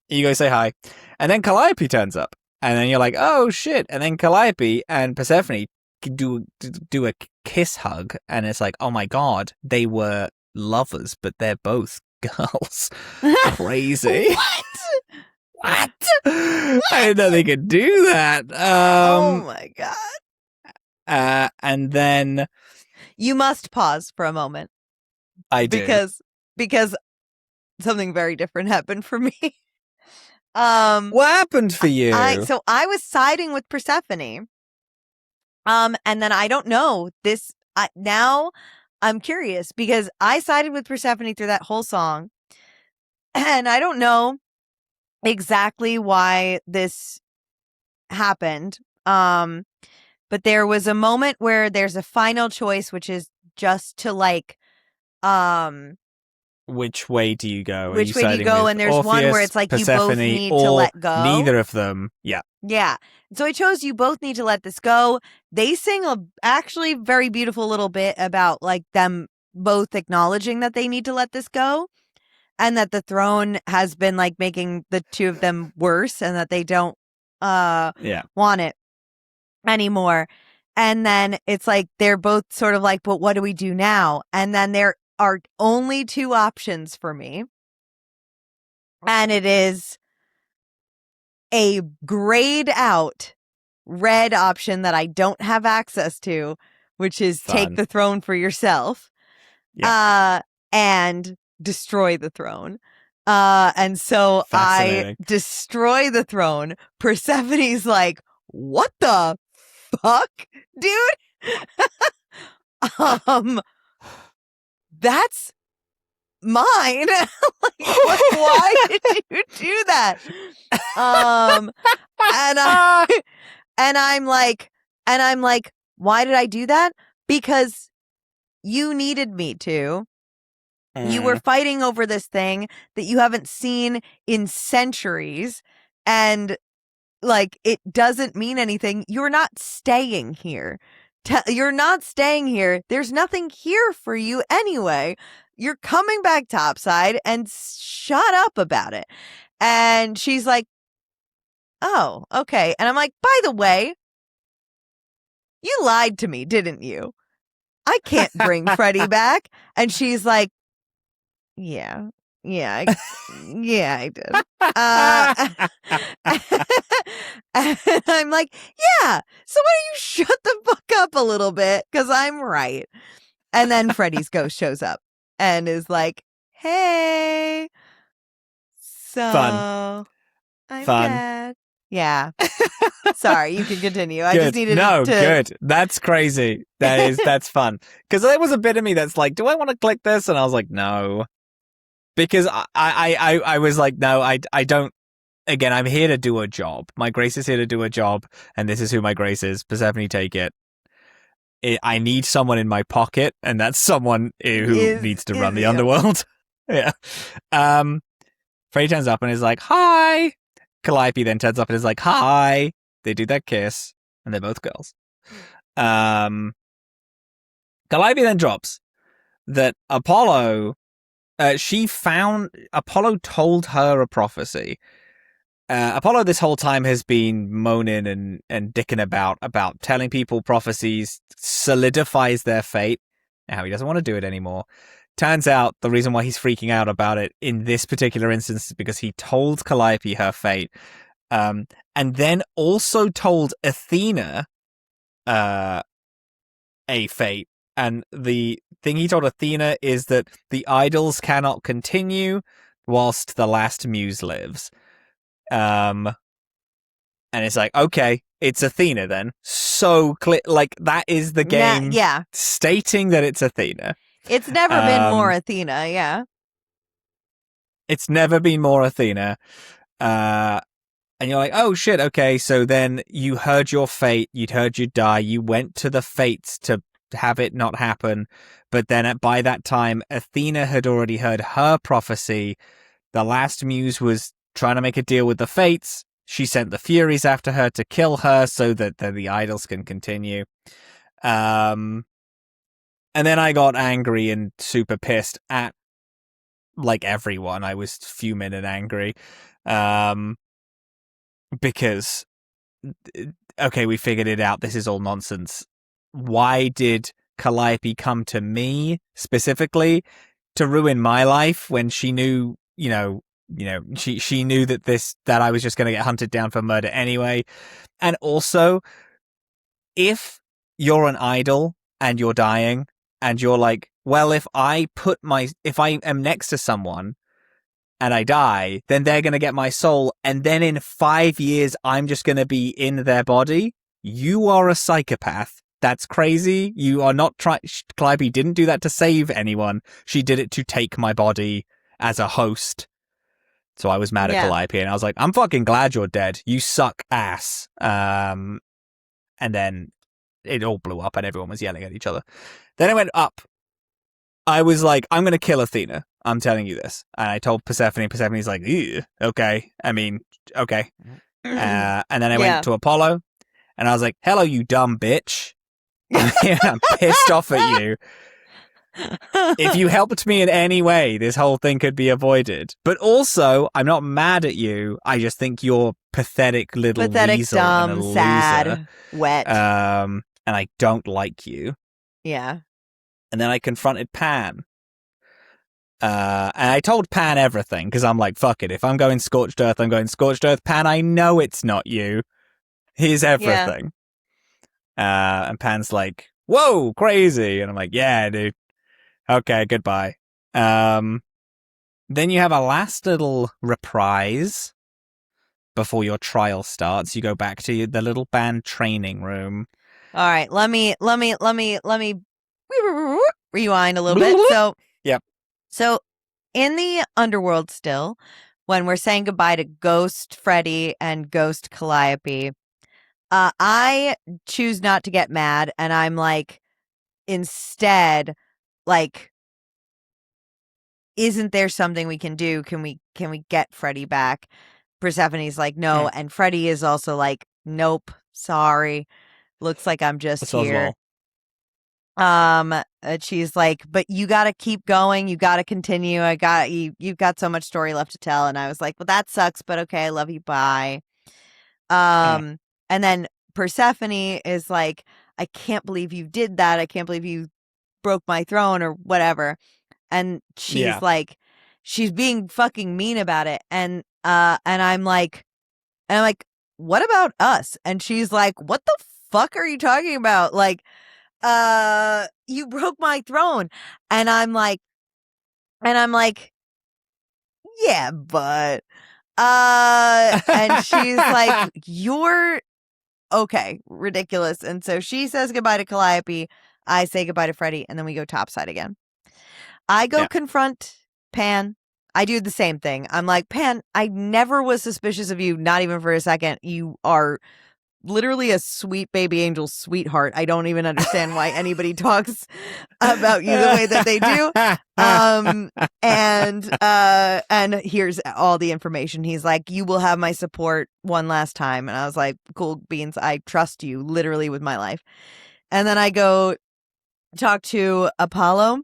You go say hi. And then Calliope turns up. And then you're like, oh, shit. And then Calliope and Persephone do a kiss hug. And it's like, oh, my God. They were lovers, but they're both girls. Crazy. What? I didn't know they could do that. Oh, my God. And then... You must pause for a moment. I do. Because something very different happened for me. What happened for you? So I was siding with Persephone. And then I don't know this. Now I'm curious because I sided with Persephone through that whole song, and I don't know exactly why this happened. But there was a moment where there's a final choice, which is just to which way do you go? Which way do you go? And there's Orpheus, one where it's like Persephone, you both need to let go. Neither of them. Yeah. Yeah. So I chose you both need to let this go. They sing a actually very beautiful little bit about like them both acknowledging that they need to let this go and that the throne has been like making the two of them worse and that they don't want it anymore. And then it's like they're both sort of like, but what do we do now? And then there are only two options for me. And it is a grayed out red option that I don't have access to, which is take the throne for yourself and destroy the throne. And so I destroy the throne. Persephone's like, what the fuck, dude? That's mine. Why did you do that? And I'm like, why did I do that? Because you needed me to. You were fighting over this thing that you haven't seen in centuries, and like it doesn't mean anything. You're not staying here. You're not staying here. There's nothing here for you anyway. You're coming back topside, and shut up about it. And she's like, oh, okay. And I'm like, by the way, you lied to me, didn't you? I can't bring Freddie back. And she's like, yeah, I did. And I'm like, yeah, so why don't you shut the fuck up a little bit? Because I'm right. And then Freddie's ghost shows up and is like, hey, so I'm dead. Yeah. Sorry, you can continue. I just needed to... good. That's crazy. That's fun. Because there was a bit of me that's like, do I want to click this? And I was like, no. Because I was like, no, I don't. Again, I'm here to do a job. My grace is here to do a job, and this is who my grace is. Persephone, take it. I need someone in my pocket, and that's someone who needs to run the underworld. Yeah. Freddie turns up and is like, hi. Calliope then turns up and is like, hi. They do that kiss, and they're both girls. Calliope then drops that Apollo... Apollo told her a prophecy. Apollo this whole time has been moaning and dicking about telling people prophecies solidifies their fate. Now he doesn't want to do it anymore. Turns out the reason why he's freaking out about it in this particular instance is because he told Calliope her fate, and then also told Athena a fate. And the thing he told Athena is that the idols cannot continue whilst the last muse lives. And it's like, okay, it's Athena then. So clear, like that is the game stating that it's Athena. It's never been more Athena, yeah. It's never been more Athena. And you're like, oh shit, okay, so then you heard your fate, you'd heard you die, you went to the fates to have it not happen, but then by that time Athena had already heard her prophecy. The last muse was trying to make a deal with the fates. She sent the Furies after her to kill her so that the idols can continue. And then I got angry and super pissed at like everyone. I was fuming and angry because okay, we figured it out, this is all nonsense. Why did Calliope come to me specifically to ruin my life when she knew, she knew that I was just going to get hunted down for murder anyway? And also, if you're an idol and you're dying and you're like, well, if I am next to someone and I die, then they're going to get my soul, and then in 5 years I'm just going to be in their body. You are a psychopath. That's crazy. You are not trying. Calliope didn't do that to save anyone. She did it to take my body as a host. So I was mad at Calliope, and I was like, I'm fucking glad you're dead. You suck ass. And then it all blew up, and everyone was yelling at each other. Then it went up. I was like, I'm going to kill Athena. I'm telling you this. And I told Persephone. Persephone's like, ew, okay. I mean, okay. And then I went to Apollo, and I was like, hello, you dumb bitch. I'm pissed off at you. If you helped me in any way, this whole thing could be avoided. But also, I'm not mad at you. I just think you're pathetic little weasel dumb, and a loser. Sad, wet. And I don't like you. Yeah. And then I confronted Pan. And I told Pan everything, because I'm like, fuck it. If I'm going Scorched Earth, I'm going Scorched Earth. Pan, I know it's not you. Here's everything. Yeah. And Pan's like, whoa, crazy. And I'm like, yeah, dude. Okay, goodbye. Then you have a last little reprise before your trial starts. You go back to the little band training room. All right, let me rewind a little bit. So in the underworld still, when we're saying goodbye to Ghost Freddy and Ghost Calliope, I choose not to get mad, and I'm like, instead, like, isn't there something we can do? Can we get Freddy back? Persephone's like, no, and Freddy is also like, nope, sorry. Looks like I'm just here. She's like, but you got to keep going. You got to continue. You've got so much story left to tell. And I was like, well, that sucks, but okay, I love you. Bye. And then Persephone is like, I can't believe you did that. I can't believe you broke my throne or whatever. And she's like, she's being fucking mean about it. And I'm like, what about us? And she's like, what the fuck are you talking about? Like, you broke my throne. And I'm like, yeah, but, and she's like, you're okay, ridiculous. And so she says goodbye to Calliope. I say goodbye to Freddy, and then we go topside again. I go confront Pan. I do the same thing. I'm like, Pan, I never was suspicious of you, not even for a second. You are literally a sweet baby angel sweetheart. I don't even understand why anybody talks about you the way that they do. And here's all the information. He's like, you will have my support one last time. And I was like, cool beans. I trust you literally with my life. And then I go talk to Apollo.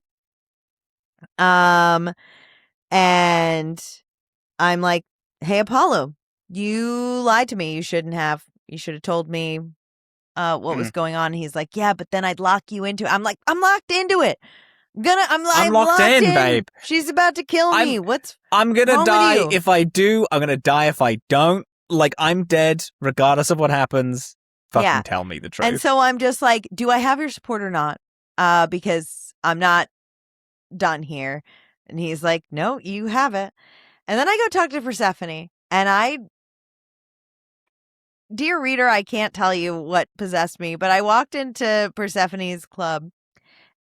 And I'm like, hey, Apollo, you lied to me. You should have told me what was going on. And he's like, yeah, but then I'd lock you into it. I'm like, I'm locked into it. I'm locked in, babe. She's about to kill me. I'm gonna die if I do. I'm gonna die if I don't. Like, I'm dead regardless of what happens. Fucking tell me the truth. And so I'm just like, do I have your support or not? Because I'm not done here. And he's like, no, you have it. And then I go talk to Persephone, and dear reader, I can't tell you what possessed me, but I walked into Persephone's club,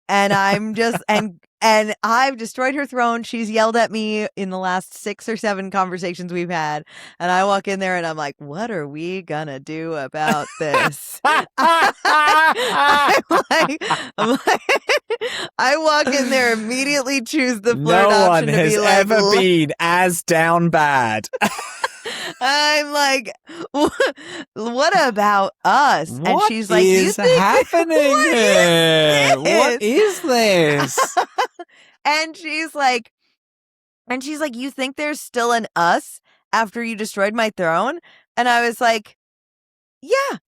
and I'm just, and I've destroyed her throne. She's yelled at me in the last 6 or 7 conversations we've had. And I walk in there and I'm like, what are we gonna do about this? I'm like, I walk in there, immediately choose the flirt option to be like, no one has ever been as down bad. I'm like, what about us? What and she's like, is happening here? What is this? And she's like, you think there's still an us after you destroyed my throne? And I was like, yeah.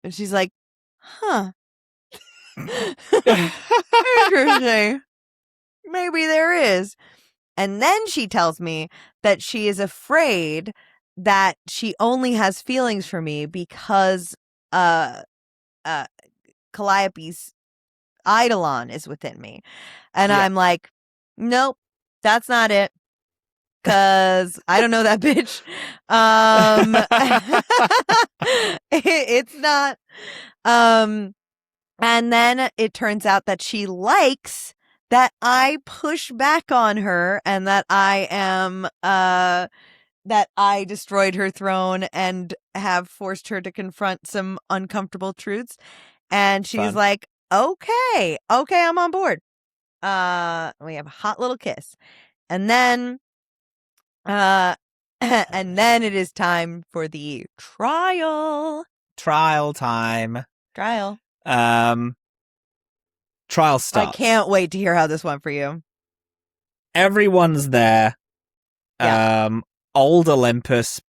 And she's like, huh. Interesting. Maybe there is. And then she tells me that she is afraid that she only has feelings for me because Calliope's Eidolon is within me. And I'm like, nope, that's not it. Because I don't know that bitch. It's not. And then it turns out that she likes that I push back on her, and that I am that I destroyed her throne and have forced her to confront some uncomfortable truths. And she's like, okay, I'm on board. We have a hot little kiss. And then and then it is time for the trial. Trial time. Trial. Trial starts. I can't wait to hear how this went for you. Everyone's there. Yeah. Old Olympus,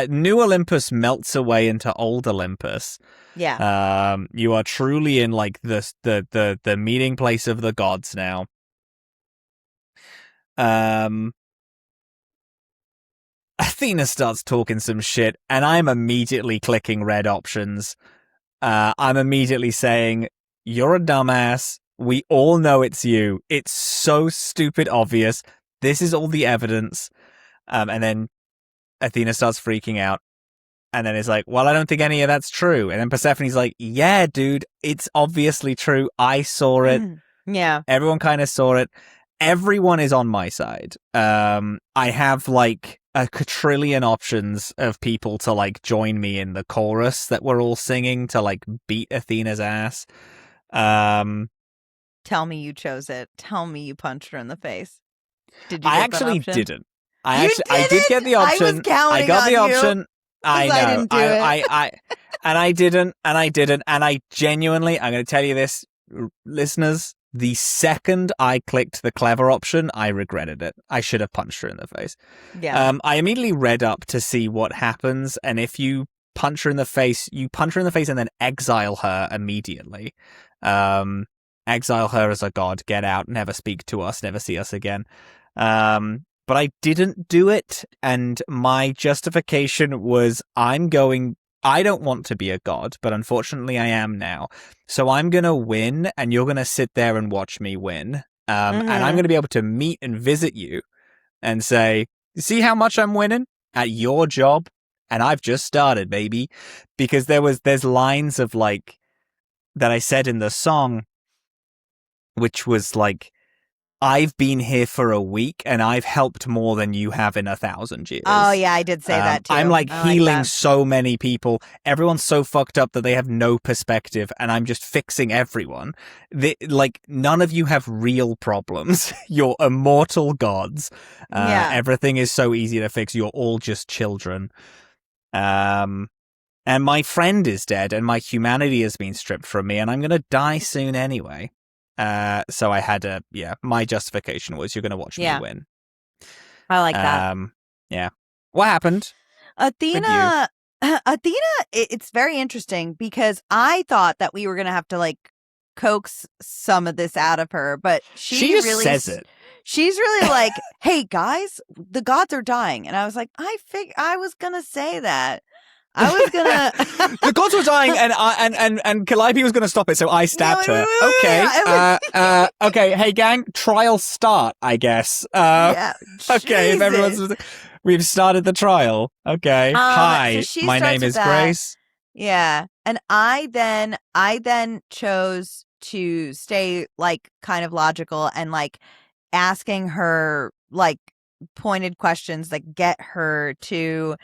New Olympus melts away into Old Olympus. Yeah. You are truly in like the meeting place of the gods now. Athena starts talking some shit, and I'm immediately clicking red options. I'm immediately saying, "You're a dumbass. We all know it's you. It's so stupid obvious. This is all the evidence." And then Athena starts freaking out. And then it's like, well, I don't think any of that's true. And then Persephone's like, yeah, dude, it's obviously true. I saw it. Yeah. Everyone kind of saw it. Everyone is on my side. I have like a quadrillion options of people to like join me in the chorus that we're all singing to like beat Athena's ass. Tell me you chose it. Tell me you punched her in the face. Did you? I actually didn't. I did get the I option. was counting I got on the option. You, I know. I didn't do it. And I didn't. And I genuinely, I'm going to tell you this, listeners. The second I clicked the clever option, I regretted it. I should have punched her in the face. Yeah. I immediately read up to see what happens, and if you punch her in the face, you punch her in the face and then exile her immediately. Exile her as a god. Get out. Never speak to us. Never see us again. But I didn't do it, and my justification was I don't want to be a god, but unfortunately I am now. So I'm going to win, and you're going to sit there and watch me win. And I'm going to be able to meet and visit you and say, see how much I'm winning at your job? And I've just started, baby. Because there's lines of like, that I said in the song, which was like, I've been here for a week and I've helped more than you have in 1,000 years. Oh, yeah, I did say that too. I'm like healing so many people. Everyone's so fucked up that they have no perspective, and I'm just fixing everyone. Like, none of you have real problems. You're immortal gods. Everything is so easy to fix. You're all just children. And my friend is dead, and my humanity has been stripped from me, and I'm going to die soon anyway. So I had my justification was you're going to watch me win. I like that. Yeah. What happened? Athena, it's very interesting because I thought that we were going to have to like coax some of this out of her, but she just really says it. She's really like, hey guys, the gods are dying. And I was like, I was going to say that. I was gonna. The gods were dying, and Calliope was gonna stop it, so I stabbed her. Okay. Okay. Hey, gang, trial start. I guess. Okay. If everyone's, we've started the trial. Okay. Hi, so my name is Grace. Yeah, and I then chose to stay like kind of logical and like asking her like pointed questions that get her to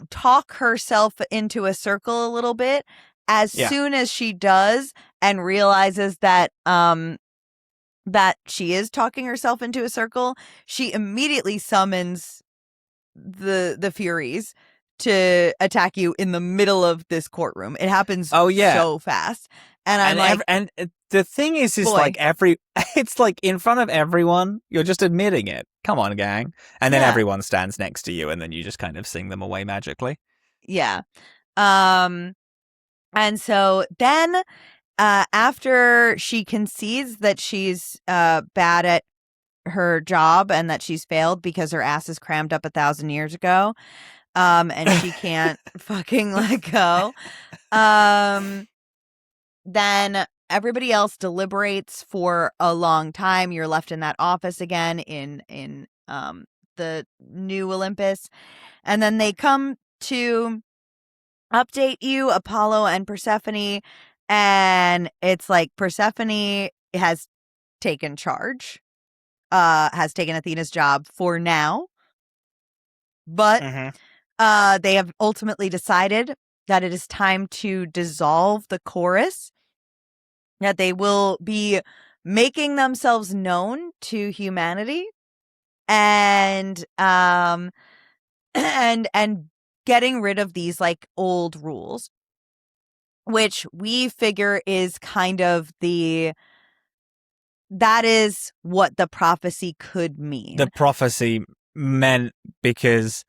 talk herself into a circle a little bit. As soon as she does and realizes that that she is talking herself into a circle, she immediately summons the Furies to attack you in the middle of this courtroom. It happens so fast. And I'm like, and the thing is like it's like in front of everyone, you're just admitting it. Come on, gang. And then everyone stands next to you, and then you just kind of sing them away magically. Yeah. And so then after she concedes that she's bad at her job and that she's failed because her ass is crammed up 1,000 years ago, and she can't fucking let go, then everybody else deliberates for a long time. You're left in that office again in the New Olympus, and then they come to update you, Apollo and Persephone, and it's like Persephone has taken charge, has taken Athena's job for now, but they have ultimately decided that it is time to dissolve the chorus, that they will be making themselves known to humanity, and and getting rid of these like old rules. which we figure is kind of that is what the prophecy could mean. The prophecy meant because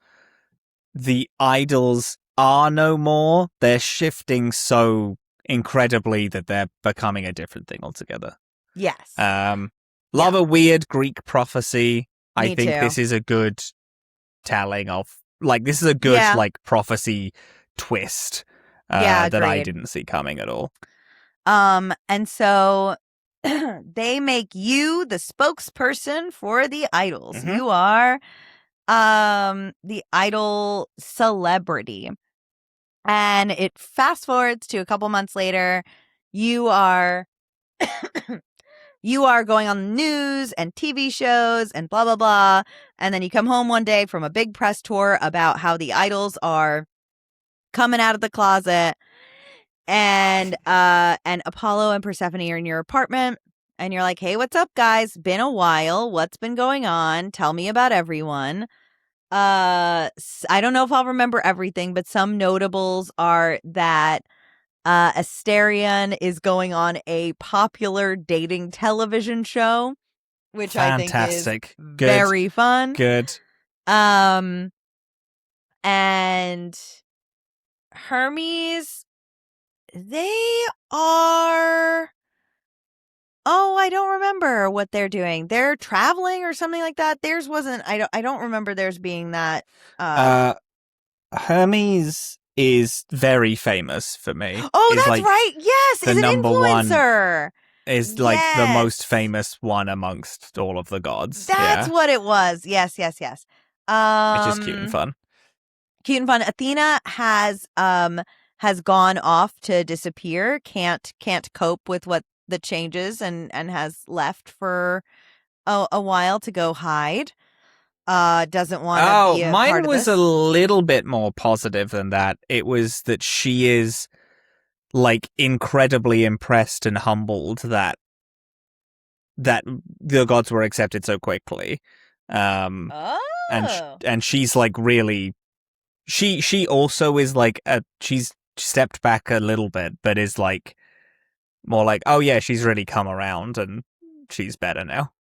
the idols are no more. They're shifting so incredibly that they're becoming a different thing altogether. Yes. Love a weird Greek prophecy. I think too. this is a good telling of, like, this is a good, like, prophecy twist that I didn't see coming at all. And so they make you the spokesperson for the idols. Mm-hmm. You are the idol celebrity. And it fast forwards to a couple months later. You are going on the news and TV shows and blah, blah, blah. And then you come home one day from a big press tour about how the idols are coming out of the closet. And Apollo and Persephone are in your apartment. And you're like, hey, what's up, guys? Been a while. What's been going on? Tell me about everyone. I don't know if I'll remember everything, but some notables are that Asterion is going on a popular dating television show, which fantastic. I think is very fun. Good. And Hermes, they are... Oh, I don't remember what they're doing. They're traveling or something like that. Theirs wasn't. I don't remember theirs being that. Hermes is very famous for me. Oh, that's like right. Yes, is an influencer. Is like the most famous one amongst all of the gods. That's what it was. Yes. Which is cute and fun. Cute and fun. Athena has gone off to disappear. Can't cope with what the changes and has left for a while to go hide. Doesn't want to be a mine part of was this. A little bit more positive than that. It was that she is like incredibly impressed and humbled that the gods were accepted so quickly. And she's like really she also is like she's stepped back a little bit, but is like more like, oh yeah, she's really come around and she's better now.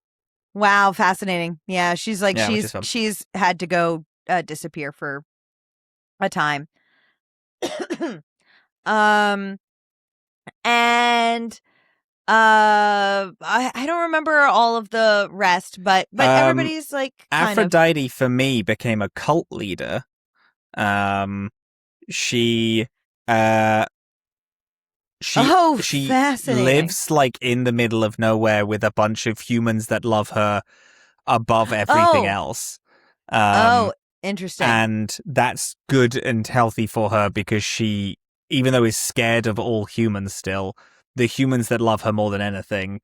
Wow, fascinating. Yeah, she's like she's had to go disappear for a time. And I don't remember all of the rest, but everybody's like Aphrodite for me became a cult leader. She lives like in the middle of nowhere with a bunch of humans that love her above everything else. Interesting. And that's good and healthy for her because she, even though is scared of all humans still, the humans that love her more than anything,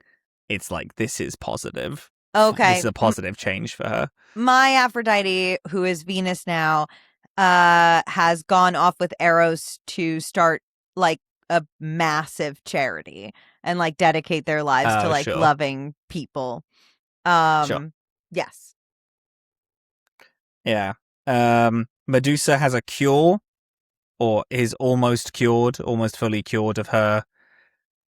it's like, this is positive. Okay. This is a positive change for her. My Aphrodite, who is Venus now, has gone off with Eros to start like a massive charity and like dedicate their lives to like loving people. Yes. Yeah. Medusa has a cure, or is almost fully cured of her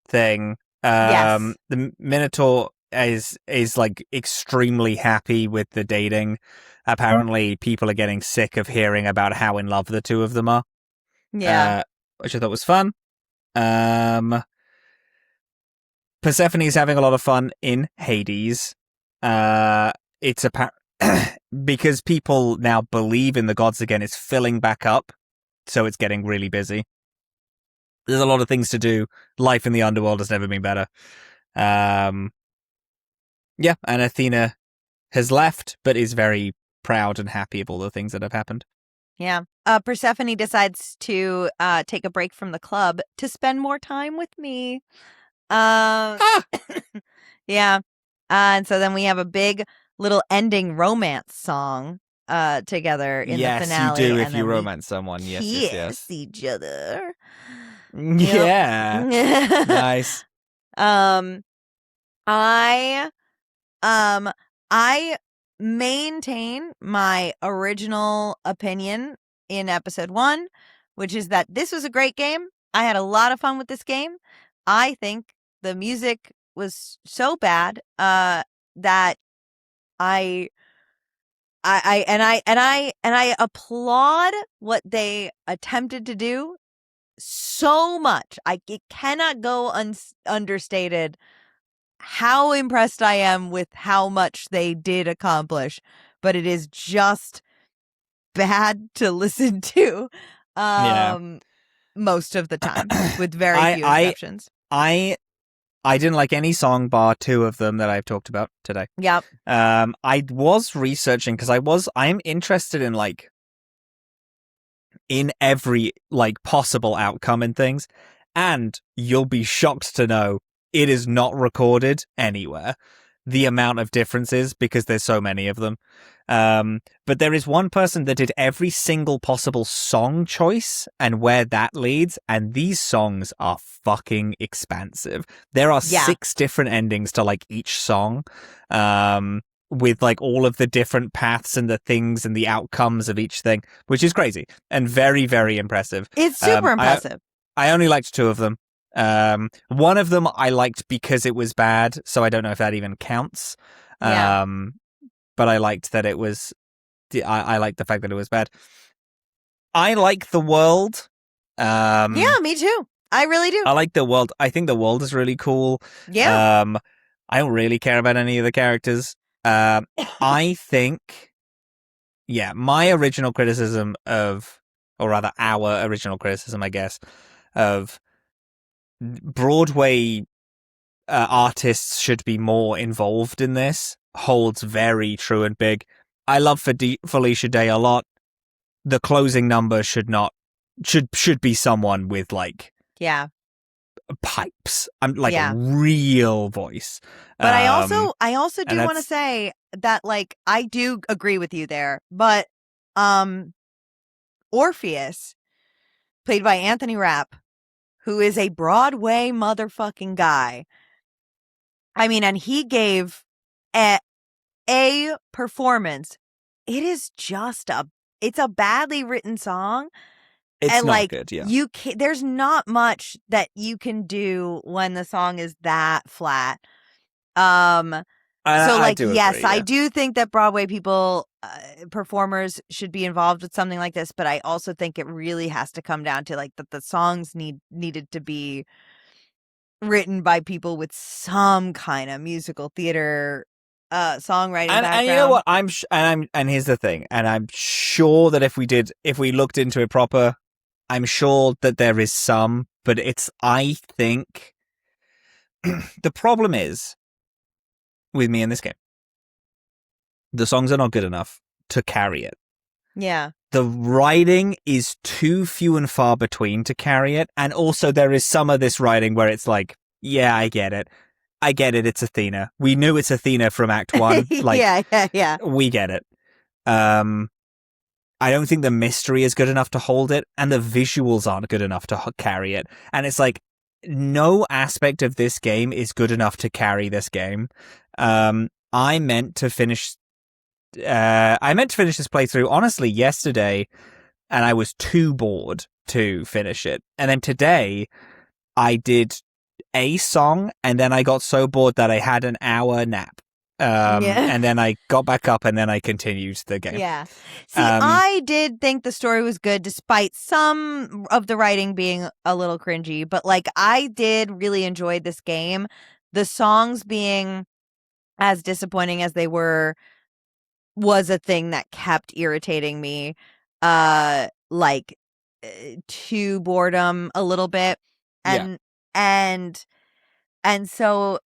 thing. Yes. The Minotaur is like extremely happy with the dating. Apparently people are getting sick of hearing about how in love the two of them are. Yeah. Which I thought was fun. Persephone is having a lot of fun in Hades. It's because people now believe in the gods again, it's filling back up, so it's getting really busy. There's a lot of things to do. Life in the underworld has never been better. And Athena has left, but is very proud and happy of all the things that have happened. Yeah. Persephone decides to take a break from the club to spend more time with me. Yeah. And so then we have a big little ending romance song together in the finale. Yes, you do if you romance someone. Yes. Each other. Yeah. Nice. I maintain my original opinion in episode 1, which is that this was a great game. I had a lot of fun with this game. I think the music was so bad that I I applaud what they attempted to do so much. It cannot go understated how impressed I am with how much they did accomplish, but it is just bad to listen to most of the time, with very few exceptions. I didn't like any song bar 2 of them that I've talked about today. Yep. I was researching because I'm interested in like in every like possible outcome and things, and you'll be shocked to know it is not recorded anywhere. The amount of differences because there's so many of them. But there is one person that did every single possible song choice and where that leads, and these songs are fucking expansive. There are 6 different endings to like each song, with like all of the different paths and the things and the outcomes of each thing, which is crazy and very, very impressive. It's super impressive. I only liked 2 of them. One of them I liked because it was bad, so I don't know if that even counts. But I liked that it was. I liked the fact that it was bad. I like the world. Yeah, me too. I really do. I like the world. I think the world is really cool. Yeah. I don't really care about any of the characters. I think, my original criticism of, or rather our original criticism, I guess, of Broadway artists should be more involved in this holds very true and big. I love Felicia Day a lot. The closing number should be someone with like pipes. I'm like a real voice. But I also do want to say that like I do agree with you there. But Orpheus, played by Anthony Rapp, who is a Broadway motherfucking guy. I mean, and he gave a performance. It is just it's a badly written song. It's and not like, good, yeah. There's not much that you can do when the song is that flat. So like, yes, agree, yeah. I do think that Broadway people, performers should be involved with something like this, but I also think it really has to come down to like that the songs needed to be written by people with some kind of musical theater songwriting background. And you know what? And here's the thing, and I'm sure that if we looked into it proper, I'm sure that there is some, but I think the problem is with me in this game, the songs are not good enough to carry it. Yeah. The writing is too few and far between to carry it, and also there is some of this writing where it's like, yeah, I get it. It's Athena. We knew it's Athena from Act 1. Like, yeah. We get it. I don't think the mystery is good enough to hold it, and the visuals aren't good enough to carry it. And it's like, no aspect of this game is good enough to carry this game. I meant to finish this playthrough, honestly, yesterday, and I was too bored to finish it. And then today, I did a song, and then I got so bored that I had an hour nap. And then I got back up, and then I continued the game. Yeah. See, I did think the story was good, despite some of the writing being a little cringy. But like, I did really enjoy this game. The songs being as disappointing as they was a thing that kept irritating me. To boredom a little bit, and so,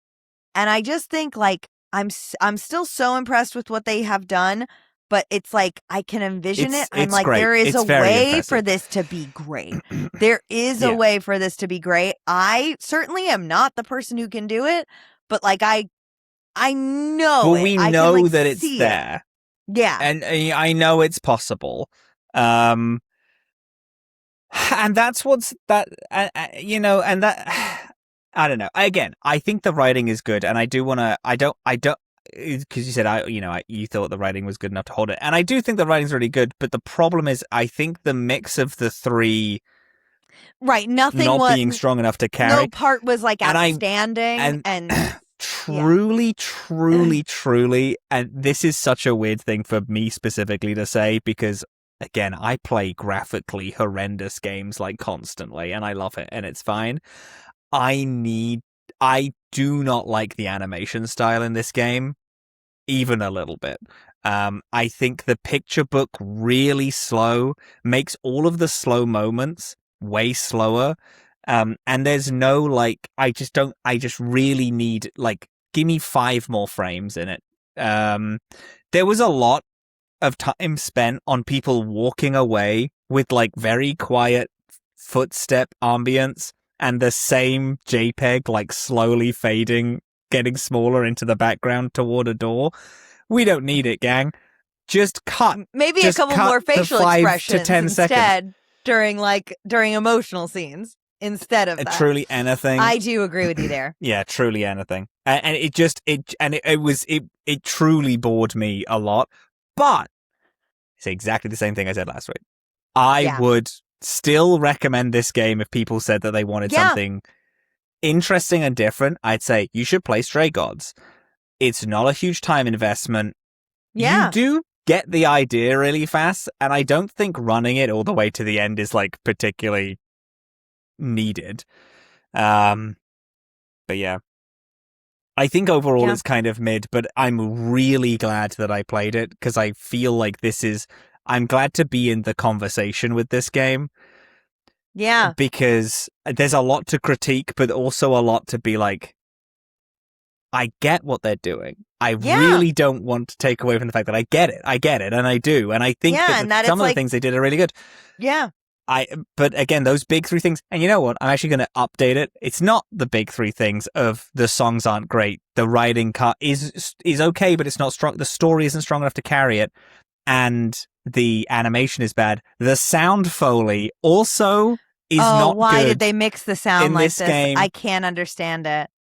and I just think like I'm still so impressed with what they have done, but it's like I can envision it. I'm like, there is a way for this to be great. There is a way for this to be great. I certainly am not the person who can do it, but like I know. Well, we know that it's there. Yeah, and I know it's possible. And that's what's that, and that. I don't know. Again, I think the writing is good, and I do want to. I don't. Because you said you thought the writing was good enough to hold it, and I do think the writing's really good. But the problem is, I think the mix of the three Right. Nothing not being strong enough to carry. No part was like outstanding. And truly, truly, and this is such a weird thing for me specifically to say, because again, I play graphically horrendous games like constantly, and I love it, and it's fine. I do not like the animation style in this game, even a little bit. I think the picture book really slow, makes all of the slow moments way slower. And there's no, like, I just really need, like, give me 5 more frames in it. There was a lot of time spent on people walking away with, like, very quiet footstep ambience and the same JPEG, like, slowly fading, getting smaller into the background toward a door. We don't need it, gang. Just cut. Maybe just a couple more facial 5 expressions to 10 instead seconds. during emotional scenes instead of that. Truly anything. I do agree with you there. Yeah, truly anything. And it truly bored me a lot. But it's exactly the same thing I said last week. I would still recommend this game if people said that they wanted something interesting and different. I'd say you should play Stray Gods. It's not a huge time investment. Yeah. You do get the idea really fast, and I don't think running it all the way to the end is, like, particularly needed. But yeah. I think overall it's kind of mid, but I'm really glad that I played it, because I feel like I'm glad to be in the conversation with this game. Yeah. Because there's a lot to critique, but also a lot to be like, I get what they're doing. I really don't want to take away from the fact that I get it, and I do. And I think that some of the things they did are really good. Yeah. But again, those big 3 things, and you know what? I'm actually going to update it. It's not the big 3 things of the songs aren't great, the writing cut is okay, but it's not strong. The story isn't strong enough to carry it, and the animation is bad. The sound foley also is not good. Why did they mix the sound like this? Game. I can't understand it.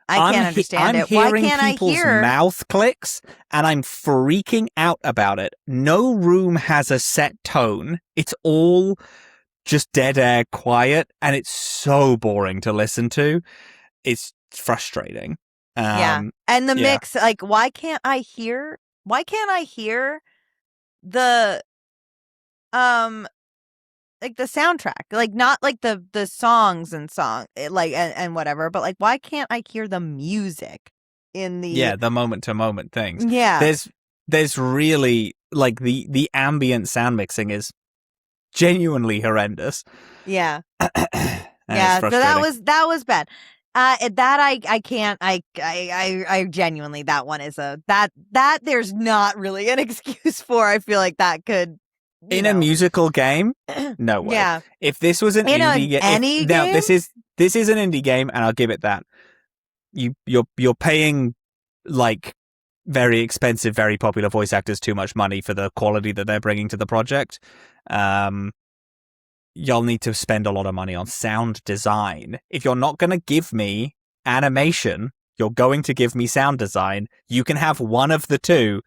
I can't understand it. I'm hearing people's mouth clicks, and I'm freaking out about it. No room has a set tone. It's all just dead air quiet, and it's so boring to listen to. It's frustrating. And the mix, like, why can't I hear the like the soundtrack, like, not like the songs and like and whatever, but like, why can't I hear the music in the moment to moment things? Yeah, there's really, like, the ambient sound mixing is genuinely horrendous. Yeah. Yeah, so that was bad. That I can't, I genuinely, that one is that there's not really an excuse for. I feel like that could, a musical game, no way. Yeah. If this was an indie game, now this is an indie game, and I'll give it that. You're paying, like, very expensive, very popular voice actors too much money for the quality that they're bringing to the project. You'll need to spend a lot of money on sound design. If you're not going to give me animation, you're going to give me sound design. You can have one of the two.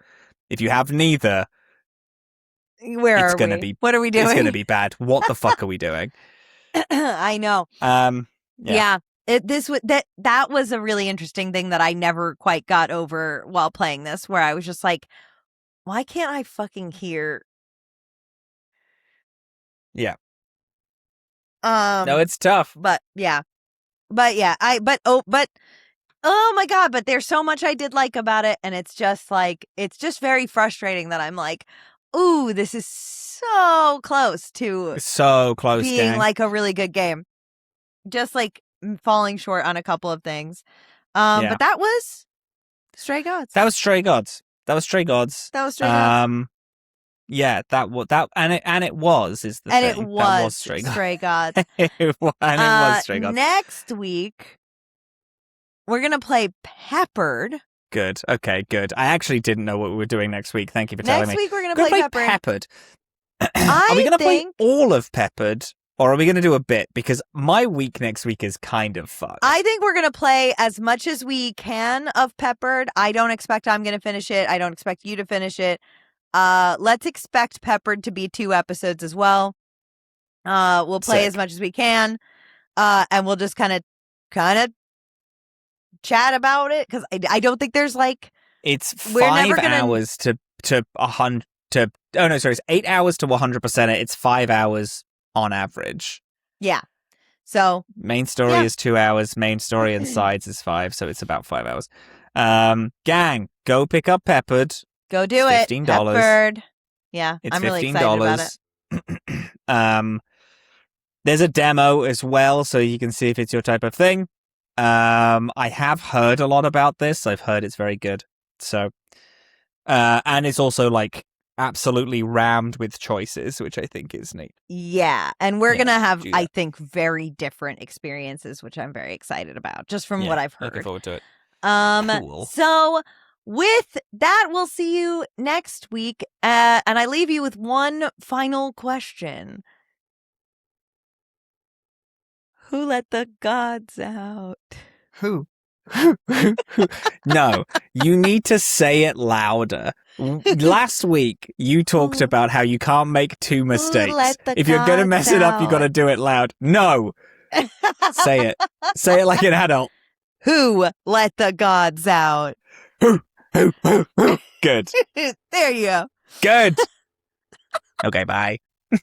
If you have neither, what are we doing? It's going to be bad. What the fuck are we doing? I know. Yeah. That was a really interesting thing that I never quite got over while playing this, where I was just like, why can't I fucking hear? Yeah. No, it's tough. But oh my God, but there's so much I did like about it, and it's just very frustrating that I'm like, ooh, this is so close to being gang. like a really good game. Just like falling short on a couple of things. But that was Stray Gods. Yeah, that was Stray Gods. It was Stray Gods. Next week, we're gonna play Peppered. Good. Okay, good. I actually didn't know what we were doing next week. Thank you for telling me. Next week, we're gonna play Peppered. Are we gonna play all of Peppered, or are we gonna do a bit? Because my week next week is kind of fucked. I think we're gonna play as much as we can of Peppered. I don't expect I'm gonna finish it. I don't expect you to finish it. Let's expect Peppered to be 2 episodes as well. We'll play as much as we can, and we'll just kind of chat about it, because I don't think there's like it's 5 hours to 100 to it's 8 hours to 100%. It's 5 hours on average. Yeah. So main story is 2 hours. Main story and sides is 5, so it's about 5 hours. Gang, go pick up Peppered. Go do it. $15. Peppered. Yeah, it's I'm really excited about it. There's a demo as well, so you can see if it's your type of thing. I have heard a lot about this. I've heard it's very good. So, and it's also like absolutely rammed with choices, which I think is neat. Yeah, and we're gonna have, I think, very different experiences, which I'm very excited about, just from what I've heard. Looking forward to it. Cool. So with that, we'll see you next week, and I leave you with one final question. Who let the gods out? Who? No, you need to say it louder. Last week, you talked about how you can't make 2 mistakes. If you're going to mess it up, you got to do it loud. No. Say it. Say it like an adult. Who let the gods out? Who? Good. There you go. Good. Okay, bye.